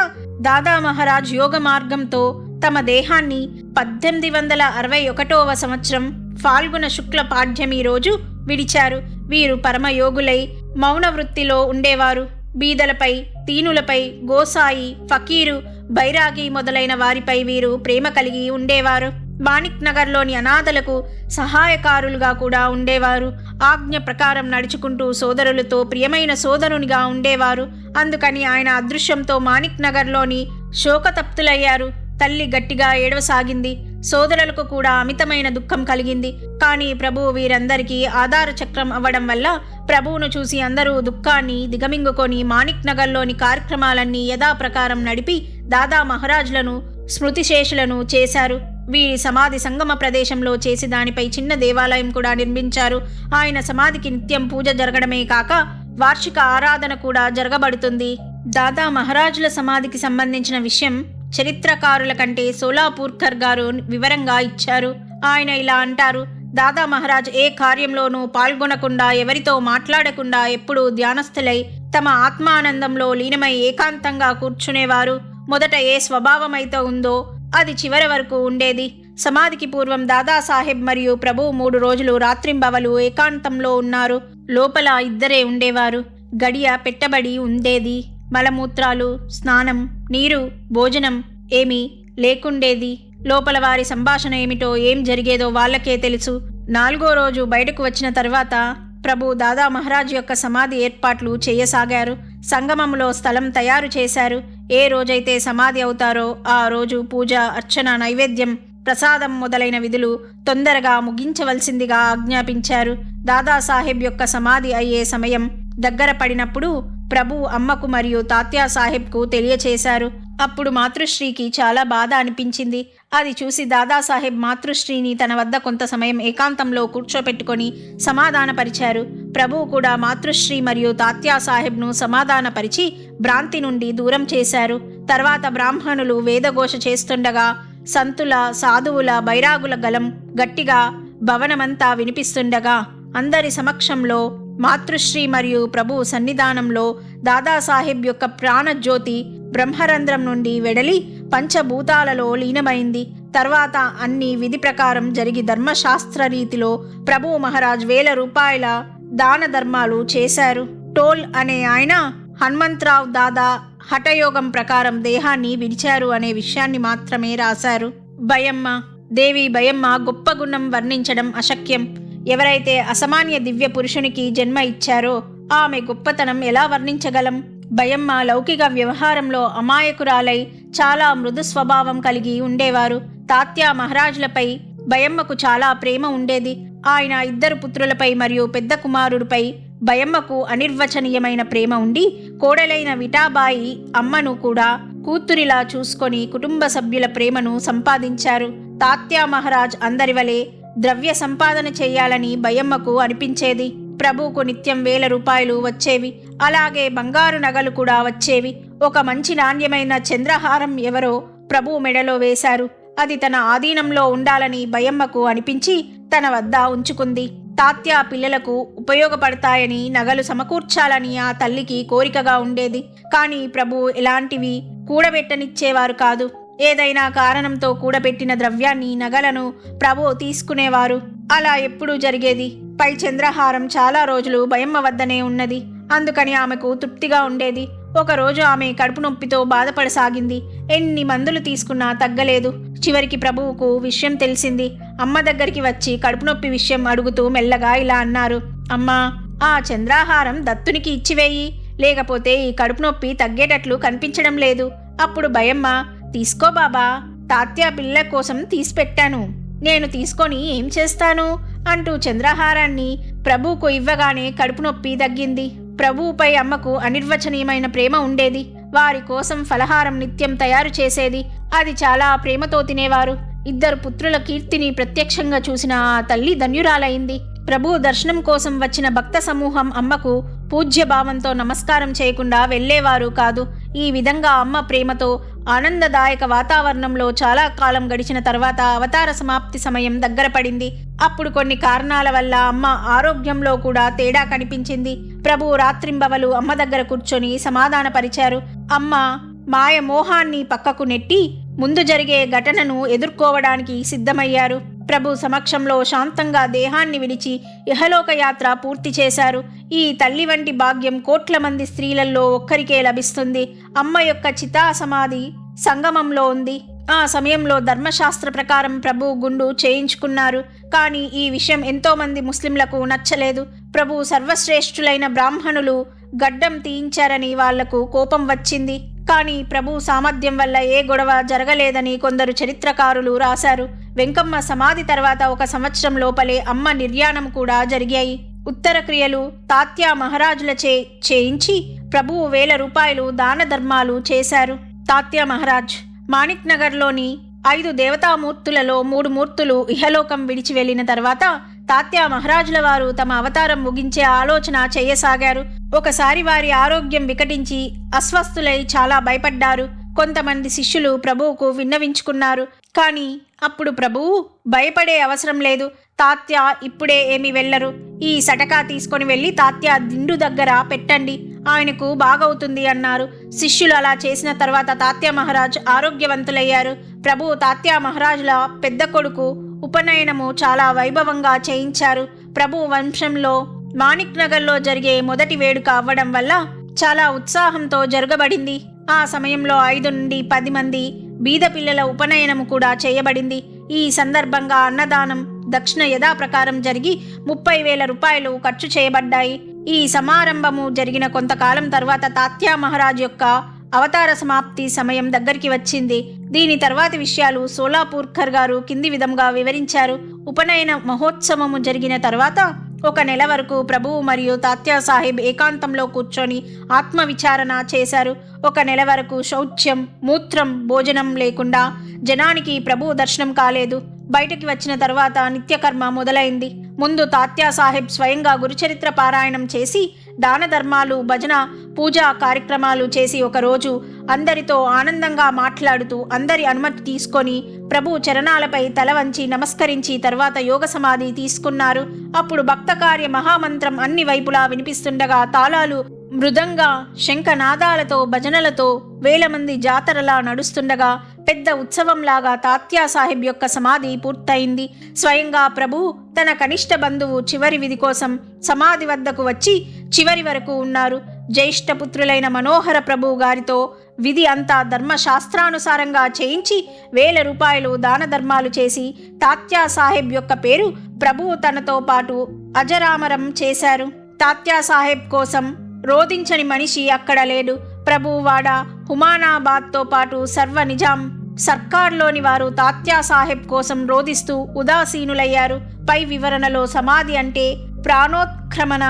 [SPEAKER 1] దాదా మహారాజ్ యోగ మార్గంతో తమ దేహాన్ని 1861వ సంవత్సరం ఫాల్గుణ శుక్ల పాడ్యమి రోజు విడిచారు. వీరు పరమయోగులై మౌన వృత్తిలో ఉండేవారు. బీదలపై, తీనులపై, గోసాయి, ఫకీరు, బైరాగి మొదలైన వారిపై వీరు ప్రేమ కలిగి ఉండేవారు. మాణిక్ నగర్లోని అనాథలకు సహాయకారులుగా కూడా ఉండేవారు. ఆజ్ఞ ప్రకారం నడుచుకుంటూ సోదరులతో ప్రియమైన సోదరునిగా ఉండేవారు. అందుకని ఆయన అదృశ్యంతో మాణిక్ నగర్లోని శోకతప్తులయ్యారు. తల్లి గట్టిగా ఏడవసాగింది. సోదరులకు కూడా అమితమైన దుఃఖం కలిగింది. కానీ ప్రభువు వీరందరికీ ఆధార చక్రం అవ్వడం వల్ల ప్రభువును చూసి అందరూ దుఃఖాన్ని దిగమింగుకొని మాణిక్ నగర్లోని కార్యక్రమాలన్నీ యథాప్రకారం నడిపి దాదా మహారాజులను స్మృతిశేషులను చేశారు. వీరి సమాధి సంగమ ప్రదేశంలో చేసి దానిపై చిన్న దేవాలయం కూడా నిర్మించారు. ఆయన సమాధికి నిత్యం పూజ జరగడమే కాక వార్షిక ఆరాధన కూడా జరగబడుతుంది. దాదా మహారాజుల సమాధికి సంబంధించిన విషయం చరిత్రకారుల కంటే సోలాపూర్కర్ గారు వివరంగా ఇచ్చారు. ఆయన ఇలా అంటారు: దాదా మహారాజ్ ఏ కార్యంలోనూ పాల్గొనకుండా, ఎవరితో మాట్లాడకుండా ఎప్పుడూ ధ్యానస్థులై తమ ఆత్మానందంలో లీనమై ఏకాంతంగా కూర్చునేవారు. మొదట ఏ స్వభావమైతే ఉందో అది చివరి వరకు ఉండేది. సమాధికి పూర్వం దాదాసాహెబ్ మరియు ప్రభు 3 రోజులు రాత్రింబవలు ఏకాంతంలో ఉన్నారు. లోపల ఇద్దరే ఉండేవారు. గడియ పెట్టబడి ఉండేది. మలమూత్రాలు, స్నానం, నీరు, భోజనం ఏమీ లేకుండేది. లోపల వారి సంభాషణ ఏమిటో, ఏం జరిగేదో వాళ్ళకే తెలుసు. 4వ రోజు బయటకు వచ్చిన తర్వాత ప్రభు దాదా మహారాజ్ యొక్క సమాధి ఏర్పాట్లు చేయసాగారు. సంగమంలో స్థలం తయారు చేశారు. ఏ రోజైతే సమాధి అవుతారో ఆ రోజు పూజ, అర్చన, నైవేద్యం, ప్రసాదం మొదలైన విధులు తొందరగా ముగించవలసిందిగా ఆజ్ఞాపించారు. దాదాసాహెబ్ యొక్క సమాధి అయ్యే సమయం దగ్గర పడినప్పుడు ప్రభు అమ్మకు మరియు తాత్యా సాహెబ్కు తెలియచేశారు. అప్పుడు మాతృశ్రీకి చాలా బాధ అనిపించింది. అది చూసి దాదాసాహెబ్ మాతృశ్రీని తన వద్ద కొంత సమయం ఏకాంతంలో కూర్చోపెట్టుకొని సమాధానపరిచారు. ప్రభువు కూడా మాతృశ్రీ మరియు తాత్యా సాహెబ్ను సమాధానపరిచి భ్రాంతి నుండి దూరం చేశారు. తర్వాత బ్రాహ్మణులు వేదఘోష చేస్తుండగా సంతుల, సాధువుల, బైరాగుల గలం గట్టిగా భవనమంతా వినిపిస్తుండగా అందరి సమక్షంలో మాతృశ్రీ మరియు ప్రభు సన్నిధానంలో దాదాసాహెబ్ యొక్క ప్రాణజ్యోతి బ్రహ్మరంధ్రం నుండి వెడలి పంచభూతాలలో లీనమైంది. తర్వాత అన్ని విధి ప్రకారం జరిగి ధర్మశాస్త్ర రీతిలో ప్రభు మహారాజ్ 1000 రూపాయల దాన ధర్మాలు చేశారు. టోల్ అనే ఆయన హనుమంతరావు దాదా హఠయోగం ప్రకారం దేహాన్ని విడిచారు అనే విషయాన్ని మాత్రమే రాశారు. బయమ్మ దేవి బయమ్మ గొప్ప గుణం వర్ణించడం అశక్యం. ఎవరైతే అసామాన్య దివ్య పురుషునికి జన్మ ఇచ్చారో ఆమె గొప్పతనం ఎలా వర్ణించగలం? బయమ్మ లౌకిక వ్యవహారంలో అమాయకురాలై చాలా మృదు స్వభావం కలిగి ఉండేవారు. తాత్యా మహారాజులపై బయమ్మకు చాలా ప్రేమ ఉండేది. ఆయన 2 పుత్రులపై మరియు పెద్ద కుమారుడిపై బయమ్మకు అనిర్వచనీయమైన ప్రేమ ఉండి కోడలైన విఠాబాయి అమ్మను కూడా కూతురిలా చూసుకొని కుటుంబ సభ్యుల ప్రేమను సంపాదించారు. తాత్యా మహారాజ్ అందరి వలె ద్రవ్య సంపాదన చేయాలని బయమ్మకు అనిపించేది. ప్రభువుకు నిత్యం 1000 రూపాయలు వచ్చేవి. అలాగే బంగారు నగలు కూడా వచ్చేవి. ఒక మంచి నాణ్యమైన చంద్రహారం ఎవరో ప్రభువు మెడలో వేశారు. అది తన ఆధీనంలో ఉండాలని బయమ్మకు అనిపించి తన వద్ద ఉంచుకుంది. తాత్యా పిల్లలకు ఉపయోగపడతాయని నగలు సమకూర్చాలని ఆ తల్లికి కోరికగా ఉండేది. కానీ ప్రభు ఎలాంటివి కూడబెట్టనిచ్చేవారు కాదు. ఏదైనా కారణంతో కూడబెట్టిన ద్రవ్యాన్ని, నగలను ప్రభు తీసుకునేవారు. అలా ఎప్పుడూ జరిగేది. పై చంద్రహారం చాలా రోజులు బయమ్మ వద్దనే ఉన్నది. అందుకని ఆమెకు తృప్తిగా ఉండేది. ఒకరోజు ఆమె కడుపు నొప్పితో బాధపడసాగింది. ఎన్ని మందులు తీసుకున్నా తగ్గలేదు. చివరికి ప్రభువుకు విషయం తెలిసింది. అమ్మ దగ్గరికి వచ్చి కడుపు నొప్పి విషయం అడుగుతూ మెల్లగా ఇలా అన్నారు: అమ్మా, ఆ చంద్రహారం దత్తునికి ఇచ్చివేయి, లేకపోతే ఈ కడుపు నొప్పి తగ్గేటట్లు కనిపించడం లేదు. అప్పుడు బయమ్మ, తీసుకో బాబా, తాత్యా పిల్ల కోసం తీసిపెట్టాను, నేను తీసుకొని ఏం చేస్తాను అంటూ చంద్రహారాన్ని ప్రభువుకు ఇవ్వగానే కడుపు నొప్పి తగ్గింది. ప్రభువుపై అమ్మకు అనిర్వచనీయమైన ప్రేమ ఉండేది. వారి కోసం ఫలహారం నిత్యం తయారు చేసేది. అది చాలా ప్రేమతో తినేవారు. 2 పుత్రుల కీర్తిని ప్రత్యక్షంగా చూసిన ఆ తల్లి ధన్యురాలైంది. ప్రభువు దర్శనం కోసం వచ్చిన భక్త సమూహం అమ్మకు పూజ్యభావంతో నమస్కారం చేయకుండా వెళ్లేవారు కాదు. ఈ విధంగా అమ్మ ప్రేమతో ఆనందదాయక వాతావరణంలో చాలా కాలం గడిచిన తర్వాత అవతార సమాప్తి సమయం దగ్గర పడింది. అప్పుడు కొన్ని కారణాల వల్ల అమ్మ ఆరోగ్యంలో కూడా తేడా కనిపించింది. ప్రభువు రాత్రింబవలు అమ్మ దగ్గర కూర్చొని సమాధానపరిచారు. అమ్మ మాయ మోహాన్ని పక్కకు నెట్టి ముందు జరిగే ఘటనను ఎదుర్కోవడానికి సిద్ధమయ్యారు. ప్రభు సమక్షంలో శాంతంగా దేహాన్ని విడిచి ఇహలోక యాత్ర పూర్తి చేశారు. ఈ తల్లి వంటి భాగ్యం కోట్ల మంది స్త్రీలలో ఒక్కరికే లభిస్తుంది. అమ్మ యొక్క చితా సమాధి సంగమంలో ఉంది. ఆ సమయంలో ధర్మశాస్త్ర ప్రకారం ప్రభు గుండు చేయించుకున్నారు. కానీ ఈ విషయం ఎంతో మంది ముస్లింలకు నచ్చలేదు. ప్రభు సర్వశ్రేష్ఠులైన బ్రాహ్మణులు గడ్డం తీయించారని వాళ్లకు కోపం వచ్చింది. కానీ ప్రభు సామర్థ్యం వల్ల ఏ గొడవ జరగలేదని కొందరు చరిత్రకారులు రాశారు. వెంకమ్మ సమాధి తర్వాత 1 సంవత్సరం లోపలే అమ్మ నిర్యాణం కూడా జరిగాయి. ఉత్తర క్రియలు తాత్యా మహారాజులచే చేయించి ప్రభువు 1000 రూపాయలు దాన ధర్మాలు చేశారు. తాత్యా మహారాజ్ మాణిక్ నగర్లోని 5 దేవతామూర్తులలో 3 మూర్తులు ఇహలోకం విడిచి వెళ్లిన తర్వాత తాత్యా మహారాజుల వారు తమ అవతారం ముగించే ఆలోచన చేయసాగారు. ఒకసారి వారి ఆరోగ్యం వికటించి అస్వస్థులై చాలా భయపడ్డారు. కొంతమంది శిష్యులు ప్రభువుకు విన్నవించుకున్నారు. కానీ అప్పుడు ప్రభువు, భయపడే అవసరం లేదు, తాత్యా ఇప్పుడే ఏమీ వెళ్లరు. ఈ సటకా తీసుకొని వెళ్లి తాత్యా దిండు దగ్గర పెట్టండి, ఆయనకు బాగవుతుంది అన్నారు. శిష్యులు అలా చేసిన తర్వాత తాత్యా మహారాజ్ ఆరోగ్యవంతులయ్యారు. ప్రభువు తాత్యా మహారాజుల పెద్ద కొడుకు ఉపనయనము చాలా వైభవంగా చేయించారు. ప్రభు వంశంలో మాణిక్ నగర్లో జరిగే మొదటి వేడుక అవ్వడం వల్ల చాలా ఉత్సాహంతో జరగబడింది. ఆ సమయంలో 5 నుండి 10 మంది బీద పిల్లల ఉపనయనము కూడా చేయబడింది. ఈ సందర్భంగా అన్నదానం, దక్షిణ యథాప్రకారం జరిగి 30,000 రూపాయలు ఖర్చు చేయబడ్డాయి. ఈ సమారంభము జరిగిన కొంతకాలం తర్వాత తాత్యా మహారాజ్ యొక్క అవతార సమాప్తి సమయం దగ్గరికి వచ్చింది. దీని తర్వాతి విషయాలు సోలాపూర్కర్ గారు కింది విధంగా వివరించారు. ఉపనయన మహోత్సవము జరిగిన తర్వాత 1 నెల వరకు ప్రభువు మరియు తాత్యా సాహెబ్ ఏకాంతంలో కూర్చొని ఆత్మవిచారణ చేశారు. 1 నెల వరకు శౌచ్యం, మూత్రం, భోజనం లేకుండా జనానికి ప్రభువు దర్శనం కాలేదు. బయటికి వచ్చిన తర్వాత నిత్యకర్మ మొదలైంది. ముందు తాత్యా సాహెబ్ స్వయంగా గురుచరిత్ర పారాయణం చేసి దాన ధర్మాలు, భజన, పూజా కార్యక్రమాలు చేసి ఒకరోజు అందరితో ఆనందంగా మాట్లాడుతూ అందరి అనుమతి తీసుకొని ప్రభు చరణాలపై తల వంచి నమస్కరించి తర్వాత యోగ సమాధి తీసుకున్నారు. అప్పుడు భక్త కార్య మహామంత్రం అన్ని వైపులా వినిపిస్తుండగా తాళాలు, మృదంగ, శంఖనాదాలతో, భజనలతో వేల మంది జాతరలా నడుస్తుండగా పెద్ద ఉత్సవంలాగా తాత్యా సాహెబ్ యొక్క సమాధి పూర్తయింది. స్వయంగా ప్రభు తన కనిష్ట బంధువు చివరి విధి కోసం సమాధి వద్దకు వచ్చి చివరి వరకు ఉన్నారు. జ్యేష్ఠపుత్రులైన మనోహర ప్రభు గారితో విధి అంతా ధర్మశాస్త్రానుసారంగా చేయించి 1000 రూపాయలు దాన ధర్మాలు చేసి తాత్యా సాహెబ్ యొక్క పేరు ప్రభువు తనతో పాటు అజరామరం చేశారు. తాత్యా సాహెబ్ కోసం రోధించని మనిషి అక్కడ లేడు. ప్రభువాడ, హుమానాబాద్తో పాటు సర్వ నిజాం సర్కార్లోని వారు తాత్యా సాహెబ్ కోసం రోధిస్తూ ఉదాసీనులయ్యారు. పై వివరణలో సమాధి అంటే ప్రాణోత్క్రమణ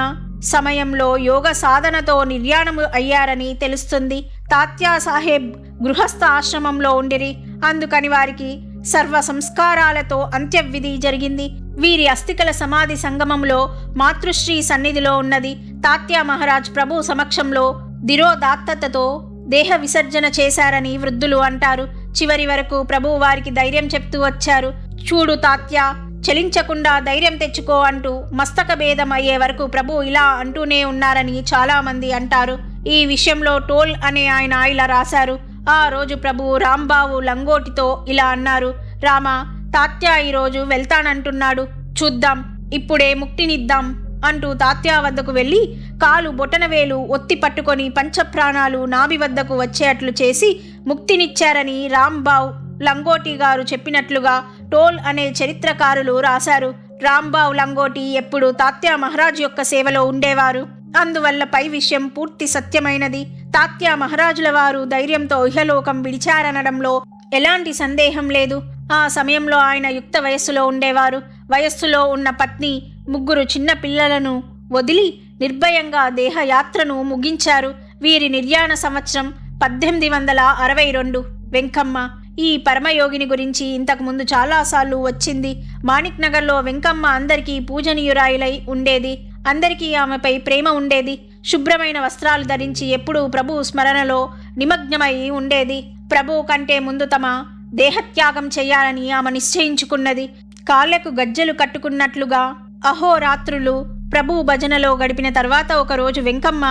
[SPEAKER 1] సమయంలో యోగ సాధనతో నిర్యాణము అయ్యారని తెలుస్తుంది. తాత్యా సాహెబ్ గృహస్థ ఆశ్రమంలో ఉండిరి. అందుకని వారికి సర్వ సంస్కారాలతో అంత్యవిధి జరిగింది. వీరి అస్థికల సమాధి సంగమంలో మాతృశ్రీ సన్నిధిలో ఉన్నది. తాత్యా మహారాజ్ ప్రభు సమక్షంలో ధిరోదాత్తతతో దేహ విసర్జన చేశారని వృద్ధులు అంటారు. చివరి వరకు ప్రభు వారికి ధైర్యం చెప్తూ వచ్చారు. చూడు తాత్యా, చలించకుండా ధైర్యం తెచ్చుకో అంటూ మస్తక భేదం అయ్యే వరకు ప్రభు ఇలా అంటూనే ఉన్నారని చాలా మంది అంటారు. ఈ విషయంలో టోల్ అనే ఆయన ఇలా రాశారు. ఆ రోజు ప్రభు రాంబావు లంగోటితో ఇలా అన్నారు: రామా, తాత్యా ఈరోజు వెళ్తానంటున్నాడు, చూద్దాం, ఇప్పుడే ముక్తినిద్దాం అంటూ తాత్యా వద్దకు వెళ్ళి కాలు బొటనవేలు ఒత్తి పట్టుకొని పంచప్రాణాలు నాభి వద్దకు వచ్చేట్లు చేసి ముక్తినిచ్చారని రాంబావ్ లంగోటి గారు చెప్పినట్లుగా టోల్ అనే చరిత్రకారులు రాశారు. రాంబావ్ లంగోటి ఎప్పుడు తాత్యా మహారాజ్ యొక్క సేవలో ఉండేవారు. అందువల్ల పై విషయం పూర్తి సత్యమైనది. తాత్యా మహారాజుల వారు ధైర్యంతో ఇహలోకం విడిచారనడంలో ఎలాంటి సందేహం లేదు. ఆ సమయంలో ఆయన యుక్త వయస్సులో ఉండేవారు. వయస్సులో ఉన్న పత్ని, 3 చిన్న పిల్లలను వదిలి నిర్భయంగా దేహయాత్రను ముగించారు. వీరి నిర్యాణ సంవత్సరం 1862. వెంకమ్మ ఈ పరమయోగిని గురించి ఇంతకుముందు చాలాసార్లు వచ్చింది. మాణిక్ నగర్లో వెంకమ్మ అందరికీ పూజనీయురాయిలై ఉండేది. అందరికీ ఆమెపై ప్రేమ ఉండేది. శుభ్రమైన వస్త్రాలు ధరించి ఎప్పుడూ ప్రభు స్మరణలో నిమగ్నమై ఉండేది. ప్రభువు కంటే ముందు తమ దేహత్యాగం చేయాలని ఆమె నిశ్చయించుకున్నది. కాళ్లకు గజ్జెలు కట్టుకున్నట్లుగా అహోరాత్రులు ప్రభు భజనలో గడిపిన తర్వాత ఒకరోజు వెంకమ్మ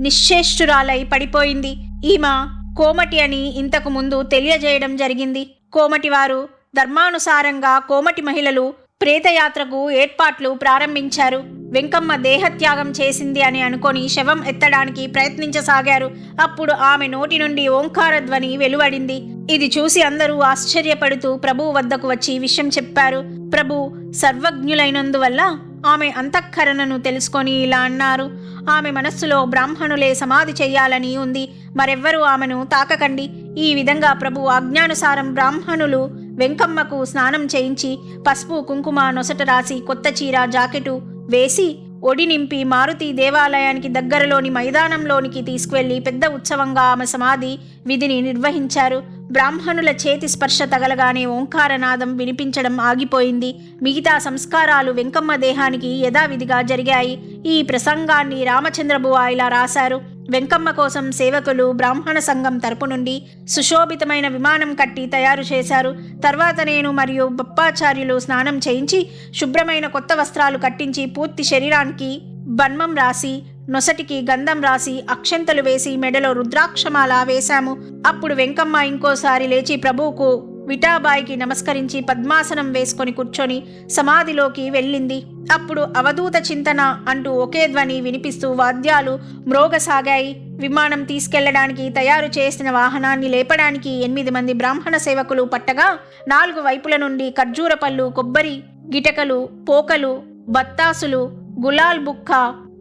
[SPEAKER 1] నిశ్చేష్టురాలై పడిపోయింది. ఈమె కోమటి అని ఇంతకు ముందు తెలియజేయడం జరిగింది. కోమటి వారు ధర్మానుసారంగా కోమటి మహిళలు ప్రేతయాత్రకు ఏర్పాట్లు ప్రారంభించారు. వెంకమ్మ దేహత్యాగం చేసింది అని అనుకొని శవం ఎత్తడానికి ప్రయత్నించసాగారు. అప్పుడు ఆమె నోటి నుండి ఓంకార ధ్వని వెలువడింది. ఇది చూసి అందరూ ఆశ్చర్యపడుతూ ప్రభు వద్దకు వచ్చి విషయం చెప్పారు. ప్రభు సర్వజ్ఞులైనందువల్ల ఆమె అంతఃకరణను తెలుసుకొని ఇలా అన్నారు: ఆమె మనస్సులో బ్రాహ్మణులే సమాధి చెయ్యాలని ఉంది, మరెవ్వరూ ఆమెను తాకకండి. ఈ విధంగా ప్రభు ఆజ్ఞానుసారం బ్రాహ్మణులు వెంకమ్మకు స్నానం చేయించి పసుపు కుంకుమ నొసట రాసి కొత్త చీర జాకెటు వేసి ఒడి నింపి మారుతి దేవాలయానికి దగ్గరలోని మైదానంలోనికి తీసుకువెళ్లి పెద్ద ఉత్సవంగా ఆమె సమాధి విధిని నిర్వహించారు. బ్రాహ్మణుల చేతి స్పర్శ తగలగానే ఓంకారనాదం వినిపించడం ఆగిపోయింది. మిగతా సంస్కారాలు వెంకమ్మ దేహానికి యథావిధిగా జరిగాయి. ఈ ప్రసంగాన్ని రామచంద్రబువ ఇలా రాశారు: వెంకమ్మ కోసం సేవకులు బ్రాహ్మణ సంఘం తరపు నుండి సుశోభితమైన విమానం కట్టి తయారు చేశారు. తర్వాత నేను మరియు బప్పాచార్యులు స్నానం చేయించి శుభ్రమైన కొత్త వస్త్రాలు కట్టించి పూర్తి శరీరానికి బన్మం రాసి నొసటికి గంధం రాసి అక్షంతలు వేసి మెడలో రుద్రాక్షమాల వేశాము. అప్పుడు వెంకమ్మ ఇంకోసారి లేచి ప్రభువుకు విఠాబాయికి నమస్కరించి పద్మాసనం వేసుకొని కూర్చొని సమాధిలోకి వెళ్ళింది. అప్పుడు అవధూత చింతన అంటూ ఒకే ధ్వని వినిపిస్తూ వాద్యాలు మ్రోగసాగాయి. విమానం తీసుకెళ్లడానికి తయారు చేసిన వాహనాన్ని లేపడానికి 8 మంది బ్రాహ్మణ సేవకులు పట్టగా 4 వైపుల నుండి ఖర్జూర పళ్ళు, కొబ్బరి గిటకలు, పోకలు, బత్తాసులు, గులాల్ బుక్క,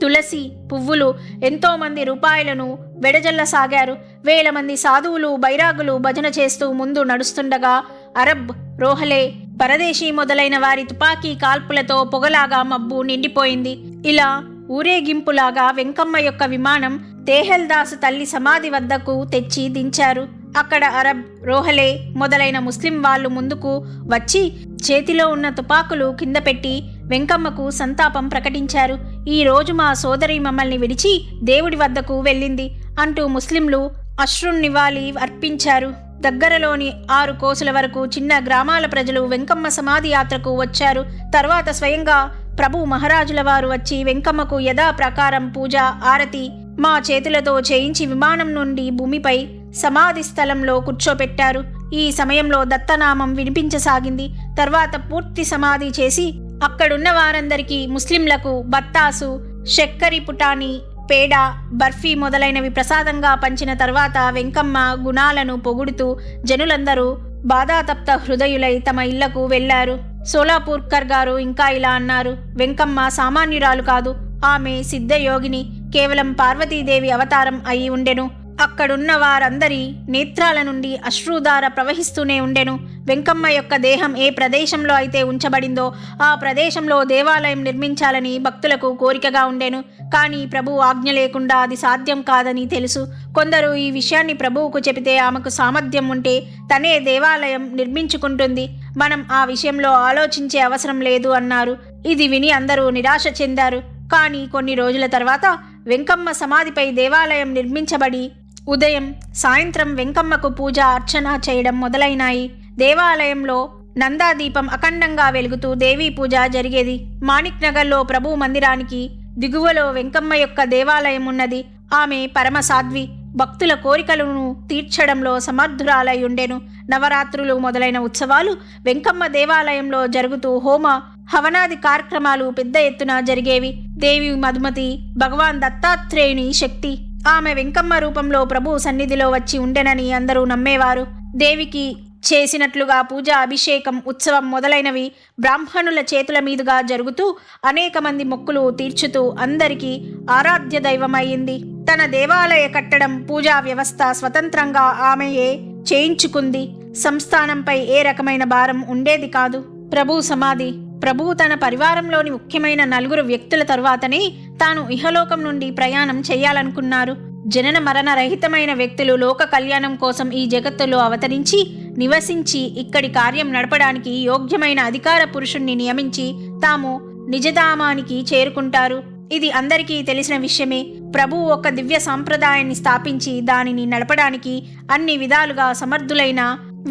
[SPEAKER 1] తులసి పువ్వులు, ఎంతో మంది రూపాయలను వెడజల్లసాగారు. 1000 మంది సాధువులు, బైరాగులు భజన చేస్తూ ముందు నడుస్తుండగా అరబ్, రోహలే, పరదేశీ మొదలైన వారి తుపాకీ కాల్పులతో పొగలాగా మబ్బు నిండిపోయింది. ఇలా ఊరేగింపులాగా వెంకమ్మ యొక్క విమానం తేహెల్దాసు తల్లి సమాధి వద్దకు తెచ్చి దించారు. అక్కడ అరబ్, రోహలే మొదలైన ముస్లిం వాళ్ళు ముందుకు వచ్చి చేతిలో ఉన్న తుపాకులు కింద పెట్టి వెంకమ్మకు సంతాపం ప్రకటించారు. ఈ రోజు మా సోదరి మమ్మల్ని విడిచి దేవుడి వద్దకు వెళ్ళింది అంటూ ముస్లింలు అశ్రునివాళి అర్పించారు. దగ్గరలోని 6 కోసుల వరకు చిన్న గ్రామాల ప్రజలు వెంకమ్మ సమాధి యాత్రకు వచ్చారు. తర్వాత స్వయంగా ప్రభు మహారాజుల వారు వచ్చి వెంకమ్మకు యథాప్రకారం పూజ, ఆరతి మా చేతులతో చేయించి విమానం నుండి భూమిపై సమాధి స్థలంలో కూర్చోపెట్టారు. ఈ సమయంలో దత్తనామం వినిపించసాగింది. తర్వాత పూర్తి సమాధి చేసి అక్కడున్న వారందరికీ ముస్లింలకు బత్తాసు, చక్కెరి పుటాని, పేడ, బర్ఫీ మొదలైనవి ప్రసాదంగా పంచిన తర్వాత వెంకమ్మ గుణాలను పొగుడుతూ జనులందరూ బాధాతప్త హృదయులై తమ ఇళ్లకు వెళ్లారు. సోలాపూర్కర్ గారు ఇంకా ఇలా అన్నారు: వెంకమ్మ సామాన్యురాలు కాదు, ఆమె సిద్ధయోగిని, కేవలం పార్వతీదేవి అవతారం అయి ఉండెను. అక్కడున్న వారందరి నేత్రాల నుండి అశ్రుధార ప్రవహిస్తూనే ఉండెను. వెంకమ్మ యొక్క దేహం ఏ ప్రదేశంలో అయితే ఉంచబడిందో ఆ ప్రదేశంలో దేవాలయం నిర్మించాలని భక్తులకు కోరికగా ఉండెను. కానీ ప్రభువు ఆజ్ఞ లేకుండా అది సాధ్యం కాదని తెలుసు. కొందరు ఈ విషయాన్ని ప్రభువుకు చెబితే ఆమెకు సామర్థ్యం ఉంటే తనే దేవాలయం నిర్మించుకుంటుంది, మనం ఆ విషయంలో ఆలోచించే అవసరం లేదు అన్నారు. ఇది విని అందరూ నిరాశ చెందారు. కానీ కొన్ని రోజుల తర్వాత వెంకమ్మ సమాధిపై దేవాలయం నిర్మించబడి ఉదయం, సాయంత్రం వెంకమ్మకు పూజ, అర్చన చేయడం మొదలైనాయి. దేవాలయంలో నందాదీపం అఖండంగా వెలుగుతూ దేవీ పూజ జరిగేది. మాణిక్ నగర్లో ప్రభు మందిరానికి దిగువలో వెంకమ్మ యొక్క దేవాలయం ఉన్నది. ఆమె పరమ సాధ్వి, భక్తుల కోరికలను తీర్చడంలో సమర్థురాలై ఉండెను. నవరాత్రులు మొదలైన ఉత్సవాలు వెంకమ్మ దేవాలయంలో జరుగుతూ హోమ, హవనాది కార్యక్రమాలు పెద్ద ఎత్తున జరిగేవి. దేవి మధుమతి భగవాన్ దత్తాత్రేయుని శక్తి. ఆమె వెంకమ్మ రూపంలో ప్రభు సన్నిధిలో వచ్చి ఉండెనని అందరూ నమ్మేవారు. దేవికి చేసినట్లుగా పూజ, అభిషేకం, ఉత్సవం మొదలైనవి బ్రాహ్మణుల చేతుల మీదుగా జరుగుతూ అనేక మంది మొక్కులు తీర్చుతూ అందరికీ ఆరాధ్య దైవమయ్యింది. తన దేవాలయ కట్టడం, పూజా వ్యవస్థ స్వతంత్రంగా ఆమెయే చేయించుకుంది. సంస్థానంపై ఏ రకమైన భారం ఉండేది కాదు. ప్రభు సమాధి. ప్రభువు తన పరివారంలోని ముఖ్యమైన 4 వ్యక్తుల తరువాతనే తాను ఇహలోకం నుండి ప్రయాణం చేయాలనుకున్నారు. జనన మరణ రహితమైన వ్యక్తులు లోక కళ్యాణం కోసం ఈ జగత్తులో అవతరించి నివసించి ఇక్కడి కార్యం నడపడానికి యోగ్యమైన అధికార పురుషుణ్ణి నియమించి తాము నిజధామానికి చేరుకుంటారు. ఇది అందరికీ తెలిసిన విషయమే. ప్రభువు ఒక దివ్య సాంప్రదాయాన్ని స్థాపించి దానిని నడపడానికి అన్ని విధాలుగా సమర్థులైన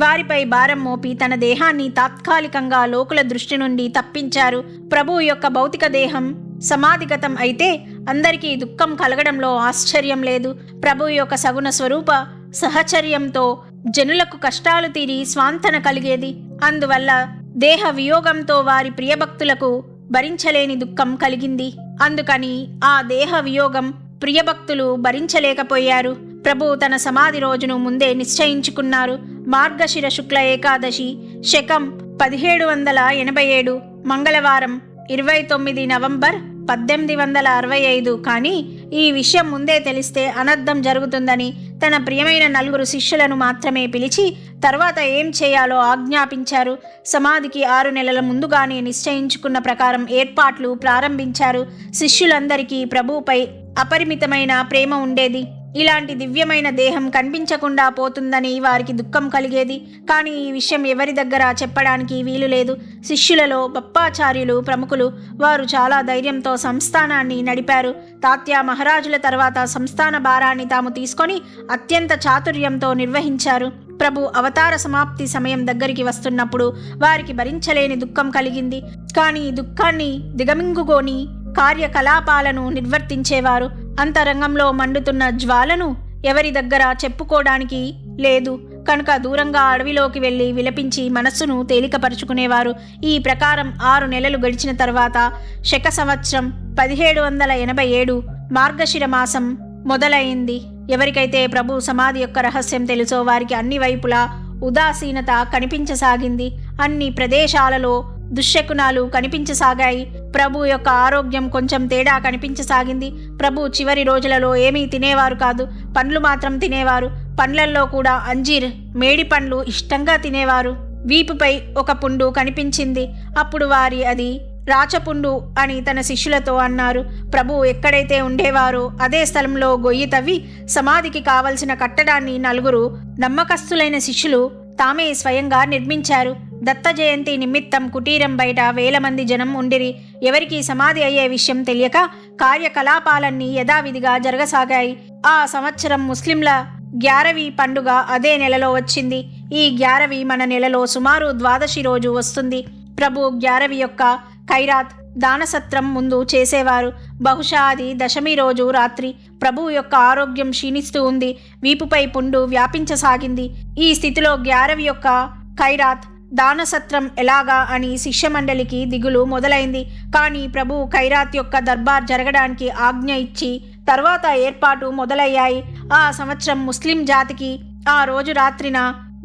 [SPEAKER 1] వారిపై భారం మోపి తన దేహాన్ని తాత్కాలికంగా లోకుల దృష్టి నుండి తప్పించారు. ప్రభువు యొక్క భౌతిక దేహం సమాధిగతం అయితే అందరికీ దుఃఖం కలగడంలో ఆశ్చర్యం లేదు. ప్రభువు యొక్క సగుణ స్వరూప సహచర్యంతో జనులకు కష్టాలు తీరి స్వాంతన కలిగేది. అందువల్ల దేహ వియోగంతో వారి ప్రియభక్తులకు భరించలేని దుఃఖం కలిగింది. అందుకని ఆ దేహ వియోగం ప్రియభక్తులు భరించలేకపోయారు. ప్రభు తన సమాధి రోజును ముందే నిశ్చయించుకున్నారు. మార్గశిర శుక్ల ఏకాదశి, శకం 1787, మంగళవారం 29 నవంబర్ 1865. కానీ ఈ విషయం ముందే తెలిస్తే అనర్థం జరుగుతుందని తన ప్రియమైన 4 శిష్యులను మాత్రమే పిలిచి తర్వాత ఏం చేయాలో ఆజ్ఞాపించారు. సమాధికి 6 నెలల ముందుగానే నిశ్చయించుకున్న ప్రకారం ఏర్పాట్లు ప్రారంభించారు. శిష్యులందరికీ ప్రభువుపై అపరిమితమైన ప్రేమ ఉండేది. ఇలాంటి దివ్యమైన దేహం కనిపించకుండా పోతుందని వారికి దుఃఖం కలిగేది. కానీ ఈ విషయం ఎవరి దగ్గర చెప్పడానికి వీలు లేదు. శిష్యులలో బప్పాచార్యులు ప్రముఖులు. వారు చాలా ధైర్యంతో సంస్థానాన్ని నడిపారు. తాత్యా మహారాజుల తర్వాత సంస్థాన భారాన్ని తాము తీసుకొని అత్యంత చాతుర్యంతో నిర్వహించారు. ప్రభు అవతార సమాప్తి సమయం దగ్గరికి వస్తున్నప్పుడు వారికి భరించలేని దుఃఖం కలిగింది. కానీ ఈ దుఃఖాన్ని దిగమింగుగోని కార్యకలాపాలను నిర్వర్తించేవారు. అంతరంగంలో మండుతున్న జ్వాలను ఎవరి దగ్గర చెప్పుకోవడానికి లేదు కనుక దూరంగా అడవిలోకి వెళ్లి విలపించి మనస్సును తేలికపరుచుకునేవారు. ఈ ప్రకారం 6 నెలలు గడిచిన తర్వాత శక సంవత్సరం 1787 మార్గశిర మాసం మొదలైంది. ఎవరికైతే ప్రభు సమాధి యొక్క రహస్యం తెలుసో వారికి అన్ని వైపులా ఉదాసీనత కనిపించసాగింది. అన్ని ప్రదేశాలలో దుశ్శకునాలు కనిపించసాగాయి. ప్రభు యొక్క ఆరోగ్యం కొంచెం తేడా కనిపించసాగింది. ప్రభు చివరి రోజులలో ఏమీ తినేవారు కాదు, పండ్లు మాత్రం తినేవారు. పండ్లల్లో కూడా అంజీర్, మేడి పండ్లు ఇష్టంగా తినేవారు. వీపుపై ఒక పుండు కనిపించింది. అప్పుడు వారి అది రాచపుండు అని తన శిష్యులతో అన్నారు. ప్రభువు ఎక్కడైతే ఉండేవారో అదే స్థలంలో గొయ్యి తవ్వి సమాధికి కావలసిన కట్టడాన్ని 4 నమ్మకస్తులైన శిష్యులు తామే స్వయంగా నిర్మించారు. దత్త జయంతి నిమిత్తం కుటీరం బయట వేల మంది జనం ఉండిరి. ఎవరికి సమాధి అయ్యే విషయం తెలియక కార్యకలాపాలన్నీ యథావిధిగా జరగసాగాయి. ఆ సంవత్సరం ముస్లింల గ్యారవీ పండుగ అదే నెలలో వచ్చింది. ఈ గ్యారవీ మన నెలలో సుమారు 12 రోజు వస్తుంది. ప్రభు గ్యారవీ యొక్క ఖైరాత్ దానసత్రం ముందు చేసేవారు. బహుశా అది దశమి రోజు రాత్రి. ప్రభువు యొక్క ఆరోగ్యం క్షీణిస్తూ ఉంది. వీపుపై పుండు వ్యాపించసాగింది. ఈ స్థితిలో గ్యారవీ యొక్క ఖైరాత్ దానసత్రం ఎలాగా అని శిష్యమండలికి దిగులు మొదలైంది. కానీ ప్రభు ఖైరాత్ యొక్క దర్బార్ జరగడానికి ఆజ్ఞ ఇచ్చి తర్వాత ఏర్పాటు మొదలయ్యాయి. ఆ సంవత్సరం ముస్లిం జాతికి ఆ రోజు రాత్రిన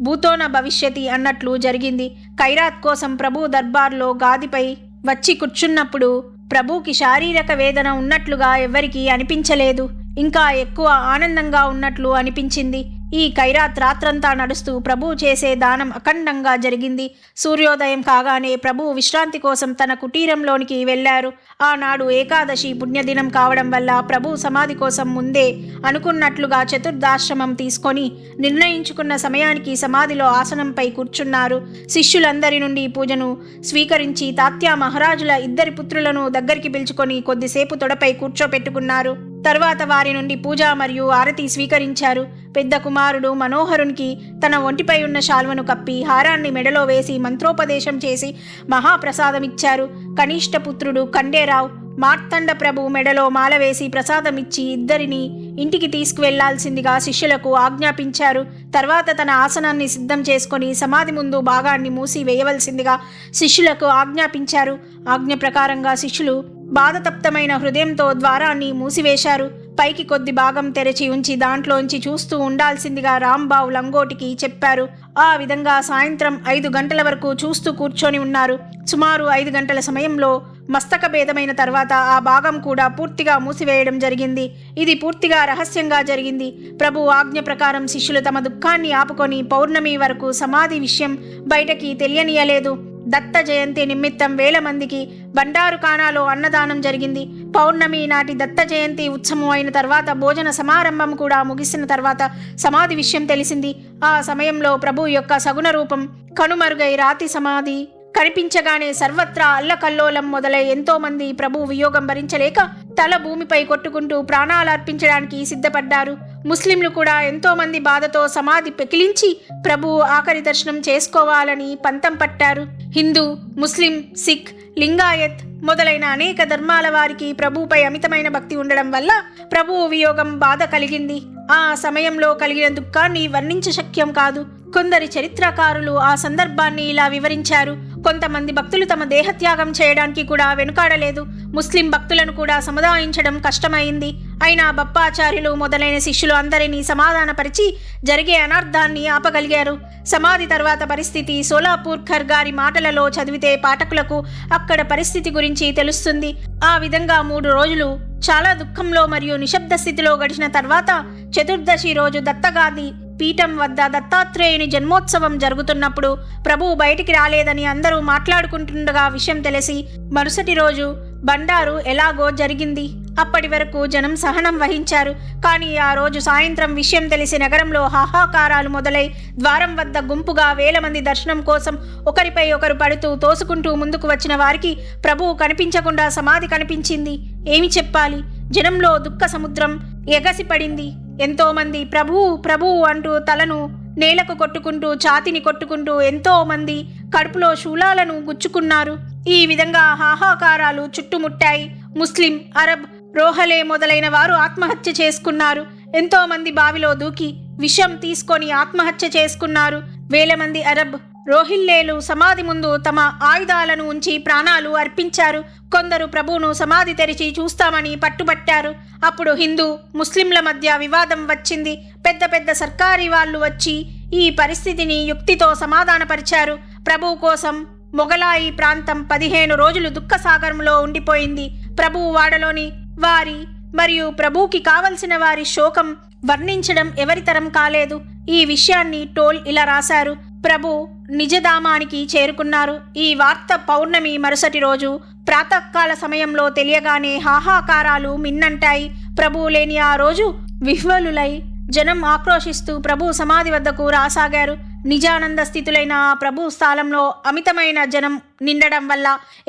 [SPEAKER 1] భూతోన భవిష్యతి అన్నట్లు జరిగింది. ఖైరాత్ కోసం ప్రభు దర్బార్లో గాదిపై వచ్చి కూర్చున్నప్పుడు ప్రభుకి శారీరక వేదన ఉన్నట్లుగా ఎవ్వరికీ అనిపించలేదు. ఇంకా ఎక్కువ ఆనందంగా ఉన్నట్లు అనిపించింది. ఈ ఖైరాత్ రాత్రంతా నడుస్తూ ప్రభు చేసే దానం అఖండంగా జరిగింది. సూర్యోదయం కాగానే ప్రభు విశ్రాంతి కోసం తన కుటీరంలోనికి వెళ్లారు. ఆనాడు ఏకాదశి పుణ్యదినం కావడం వల్ల ప్రభు సమాధి కోసం ముందే అనుకున్నట్లుగా చతుర్దాశ్రమం తీసుకొని నిర్ణయించుకున్న సమయానికి సమాధిలో ఆసనంపై కూర్చున్నారు. శిష్యులందరి నుండి పూజను స్వీకరించి తాత్యా మహారాజుల 2 పుత్రులను దగ్గరికి పిలుచుకొని కొద్దిసేపు తొడపై కూర్చోపెట్టుకున్నారు. తర్వాత వారి నుండి పూజ మరియు ఆరతి స్వీకరించారు. పెద్ద కుమారుడు మనోహరునికి తన ఒంటిపై ఉన్న శాల్వను కప్పి హారాన్ని మెడలో వేసి మంత్రోపదేశం చేసి మహాప్రసాదమిచ్చారు. కనిష్ట పుత్రుడు ఖండేరావు మార్తండ ప్రభు మెడలో మాల వేసి ప్రసాదమిచ్చి ఇద్దరిని ఇంటికి తీసుకువెళ్లాల్సిందిగా శిష్యులకు ఆజ్ఞాపించారు. తర్వాత తన ఆసనాన్ని సిద్ధం చేసుకొని సమాధి ముందు భాగాన్ని మూసి వేయవలసిందిగా శిష్యులకు ఆజ్ఞాపించారు. ఆజ్ఞ ప్రకారంగా శిష్యులు బాధతప్తమైన హృదయంతో ద్వారాన్ని మూసివేశారు. పైకి కొద్ది భాగం తెరచి ఉంచి దాంట్లోంచి చూస్తూ ఉండాల్సిందిగా రాంబావు లంగోటికి చెప్పారు. ఆ విధంగా సాయంత్రం 5 గంటల వరకు చూస్తూ కూర్చొని ఉన్నారు. సుమారు 5 గంటల సమయంలో మస్తక భేదమైన తర్వాత ఆ భాగం కూడా పూర్తిగా మూసివేయడం జరిగింది. ఇది పూర్తిగా రహస్యంగా జరిగింది. ప్రభు ఆజ్ఞ ప్రకారం శిష్యులు తమ దుఃఖాన్ని ఆపుకొని పౌర్ణమి వరకు సమాధి విషయం బయటకి తెలియనీయలేదు. దత్త జయంతి నిమిత్తం వేల మందికి బండారు ఖానాలో అన్నదానం జరిగింది. పౌర్ణమి నాటి దత్త జయంతి ఉత్సవం అయిన తర్వాత భోజన సమారంభం కూడా ముగిసిన తర్వాత సమాధి విషయం తెలిసింది. ఆ సమయంలో ప్రభు యొక్క సగుణ రూపం కనుమరుగై రాతి సమాధి కనిపించగానే సర్వత్రా అల్లకల్లోలం మొదలై ఎంతో మంది ప్రభు వియోగం భరించలేక తల భూమిపై కొట్టుకుంటూ ప్రాణాలర్పించడానికి సిద్ధపడ్డారు. ముస్లింలు కూడా ఎంతో మంది బాధతో సమాధి పెకిలించి ప్రభు ఆఖరి దర్శనం చేసుకోవాలని పంతం పట్టారు. హిందూ, ముస్లిం, సిక్, లింగాయత్ మొదలైన అనేక ధర్మాల వారికి ప్రభుపై అమితమైన భక్తి ఉండడం వల్ల ప్రభువు వియోగం బాధ కలిగింది. ఆ సమయంలో కలిగిన దుఃఖాన్ని వర్ణించశక్యం కాదు. కొందరి చరిత్రకారులు ఆ సందర్భాన్ని ఇలా వివరించారు. కొంతమంది భక్తులు తమ దేహత్యాగం చేయడానికి కూడా వెనుకాడలేదు. ముస్లిం భక్తులను కూడా సముదాయించడం కష్టమైంది. అయినా బప్పాచార్యులు మొదలైన శిష్యులు అందరినీ సమాధానపరిచి జరిగే అనార్థాన్ని ఆపగలిగారు. సమాధి తర్వాత పరిస్థితి సోలాపూర్కర్ గారి మాటలలో చదివితే పాఠకులకు అక్కడ పరిస్థితి గురించి తెలుస్తుంది. ఆ విధంగా 3 రోజులు చాలా దుఃఖంలో మరియు నిశ్శబ్ద స్థితిలో గడిచిన తర్వాత చతుర్దశి రోజు దత్తగాది పీఠం వద్ద దత్తాత్రేయుని జన్మోత్సవం జరుగుతున్నప్పుడు ప్రభువు బయటికి రాలేదని అందరూ మాట్లాడుకుంటుండగా విషయం తెలిసి మరుసటి రోజు బండారు ఎలాగో జరిగింది. అప్పటి వరకు జనం సహనం వహించారు. కానీ ఆ రోజు సాయంత్రం విషయం తెలిసి నగరంలో హాహాకారాలు మొదలై ద్వారం వద్ద గుంపుగా వేల మంది దర్శనం కోసం ఒకరిపై ఒకరు పడుతూ తోసుకుంటూ ముందుకు వచ్చిన వారికి ప్రభువు కనిపించకుండా సమాధి కనిపించింది. ఏమి చెప్పాలి? జనంలో దుఃఖ సముద్రం ఎగసిపడింది. ఎంతో మంది ప్రభువు ప్రభువు అంటూ తలను నేలకు కొట్టుకుంటూ ఛాతిని కొట్టుకుంటూ ఎంతో మంది కడుపులో శూలాలను గుచ్చుకున్నారు. ఈ విధంగా హాహాకారాలు చుట్టుముట్టాయి. ముస్లిం, అరబ్, రోహలే మొదలైన వారు ఆత్మహత్య చేసుకున్నారు. ఎంతో మంది బావిలో దూకి విషం తీసుకొని ఆత్మహత్య చేసుకున్నారు. వేల మంది అరబ్, రోహిల్లేలు సమాధి ముందు తమ ఆయుధాలను ఉంచి ప్రాణాలు అర్పించారు. కొందరు ప్రభువును సమాధి తెరిచి చూస్తామని పట్టుబట్టారు. అప్పుడు హిందూ, ముస్లింల మధ్య వివాదం వచ్చింది. పెద్ద పెద్ద సర్కారీ వాళ్ళు వచ్చి ఈ పరిస్థితిని యుక్తితో సమాధానపరిచారు. ప్రభువు కోసం మొగలాయి ప్రాంతం 15 రోజులు దుఃఖసాగరంలో ఉండిపోయింది. ప్రభువు వాడలోని వారి మరియు ప్రభువుకి కావలసిన వారి శోకం వర్ణించడం ఎవరితరం కాలేదు. ఈ విషయాన్ని టోల్ ఇలా రాశారు. ప్రభు నిజధామానికి చేరుకున్నారు. ఈ వార్త పౌర్ణమి మరుసటి రోజు ప్రాతకాల సమయంలో తెలియగానే హాహాకారాలు మిన్నంటాయి. ప్రభువు లేని ఆ రోజు విహ్వలులై జనం ఆక్రోశిస్తూ ప్రభు సమాధి వద్దకు రాసాగారు. నిజానంద స్థితులైన ఆ ప్రభు స్థానంలో అమితమైన జనం నిండడం వల్ల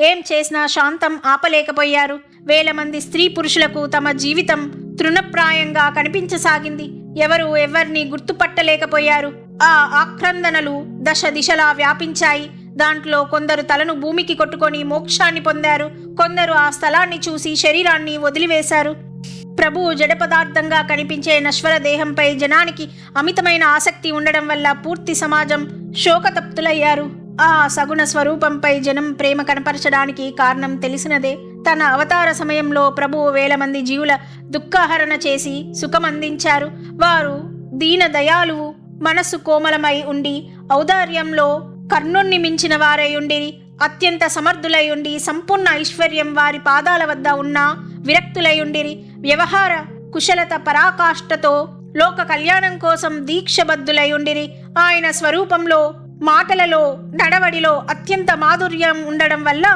[SPEAKER 1] ఏం చేసినా శాంతం ఆపలేకపోయారు. వేల మంది స్త్రీ పురుషులకు తమ జీవితం తృణప్రాయంగా కనిపించసాగింది. ఎవరిని గుర్తుపట్టలేకపోయారు. ఆ ఆక్రందనలు దశ దిశలా వ్యాపించాయి. దాంట్లో కొందరు తలను భూమికి కొట్టుకొని మోక్షాన్ని పొందారు. కొందరు ఆ స్థలాన్ని చూసి శరీరాన్ని వదిలివేశారు. ప్రభువు జడ పదార్థంగా కనిపించే నశ్వర దేహంపై జనానికి అమితమైన ఆసక్తి ఉండడం వల్ల పూర్తి సమాజం శోకతప్తులయ్యారు. ఆ సగుణ స్వరూపంపై జనం ప్రేమ కనపరచడానికి కారణం తెలిసినదే. తన అవతార సమయంలో ప్రభువు వేల మంది జీవుల దుఃఖహరణ చేసి సుఖమందించారు. వారు దీన దయాలువు, మనస్సు కోమలమై ఉండి, ఔదార్యంలో కర్ణుణ్ణి మించిన వారై ఉండిరి. అత్యంత సమర్థులై ఉండి, సంపూర్ణ ఐశ్వర్యం వారి పాదాల వద్ద ఉన్న విరక్తులై ఉండిరి. వ్యవహార కుశలత పరాకాష్ఠతో లోక కళ్యాణం కోసం దీక్షబద్ధులై ఉండిరి. ఆయన స్వరూపంలో, మాటలలో, నడవడిలో అత్యంత మాధుర్యం ఉండడం వల్ల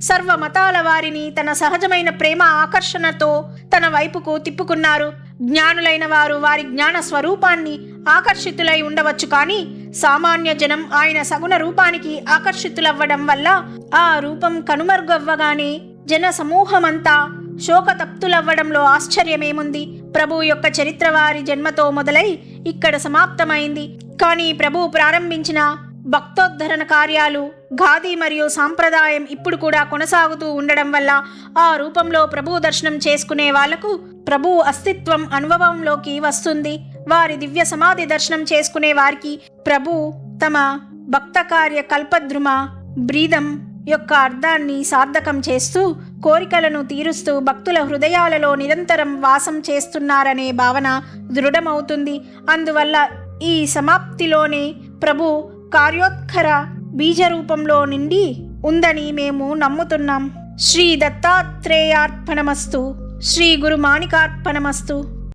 [SPEAKER 1] సర్వ మతాల వారిని తన సహజమైన ప్రేమ ఆకర్షణతో తన వైపుకు తిప్పుకున్నారు. జ్ఞానులైన వారు వారి జ్ఞాన స్వరూపాన్ని ఆకర్షితులై ఉండవచ్చు, కానీ సామాన్య జనం ఆయన సగుణ రూపానికి ఆకర్షితులవ్వడం వల్ల ఆ రూపం కనుమరుగవ్వగానే జన సమూహమంతా శోకతప్తులవ్వడంలో ఆశ్చర్యమేముంది. ప్రభు యొక్క చరిత్ర వారి జన్మతో మొదలై ఇక్కడ సమాప్తమైంది. కానీ ప్రభు ప్రారంభించిన భక్తోద్ధరణ కార్యాలు, ఖాదీ మరియు సాంప్రదాయం ఇప్పుడు కూడా కొనసాగుతూ ఉండడం వల్ల ఆ రూపంలో ప్రభు దర్శనం చేసుకునే వాళ్లకు ప్రభు అస్తిత్వం అనుభవంలోకి వస్తుంది. వారి దివ్య సమాధి దర్శనం చేసుకునే వారికి ప్రభు తమ భక్త కార్య కల్పద్రుమ బ్రీదం యొక్క అర్థాన్ని సార్థకం చేస్తూ, కోరికలను తీరుస్తూ భక్తుల హృదయాలలో నిరంతరం వాసం చేస్తున్నారనే భావన దృఢమవుతుంది. అందువల్ల ఈ సమాప్తిలోనే ప్రభు కార్యోత్కర బీజరూపంలో నిండి ఉందని మేము నమ్ముతున్నాం. శ్రీ దత్తాత్రేయార్పణమస్తు. శ్రీ గురు మాణికార్పణమస్తు.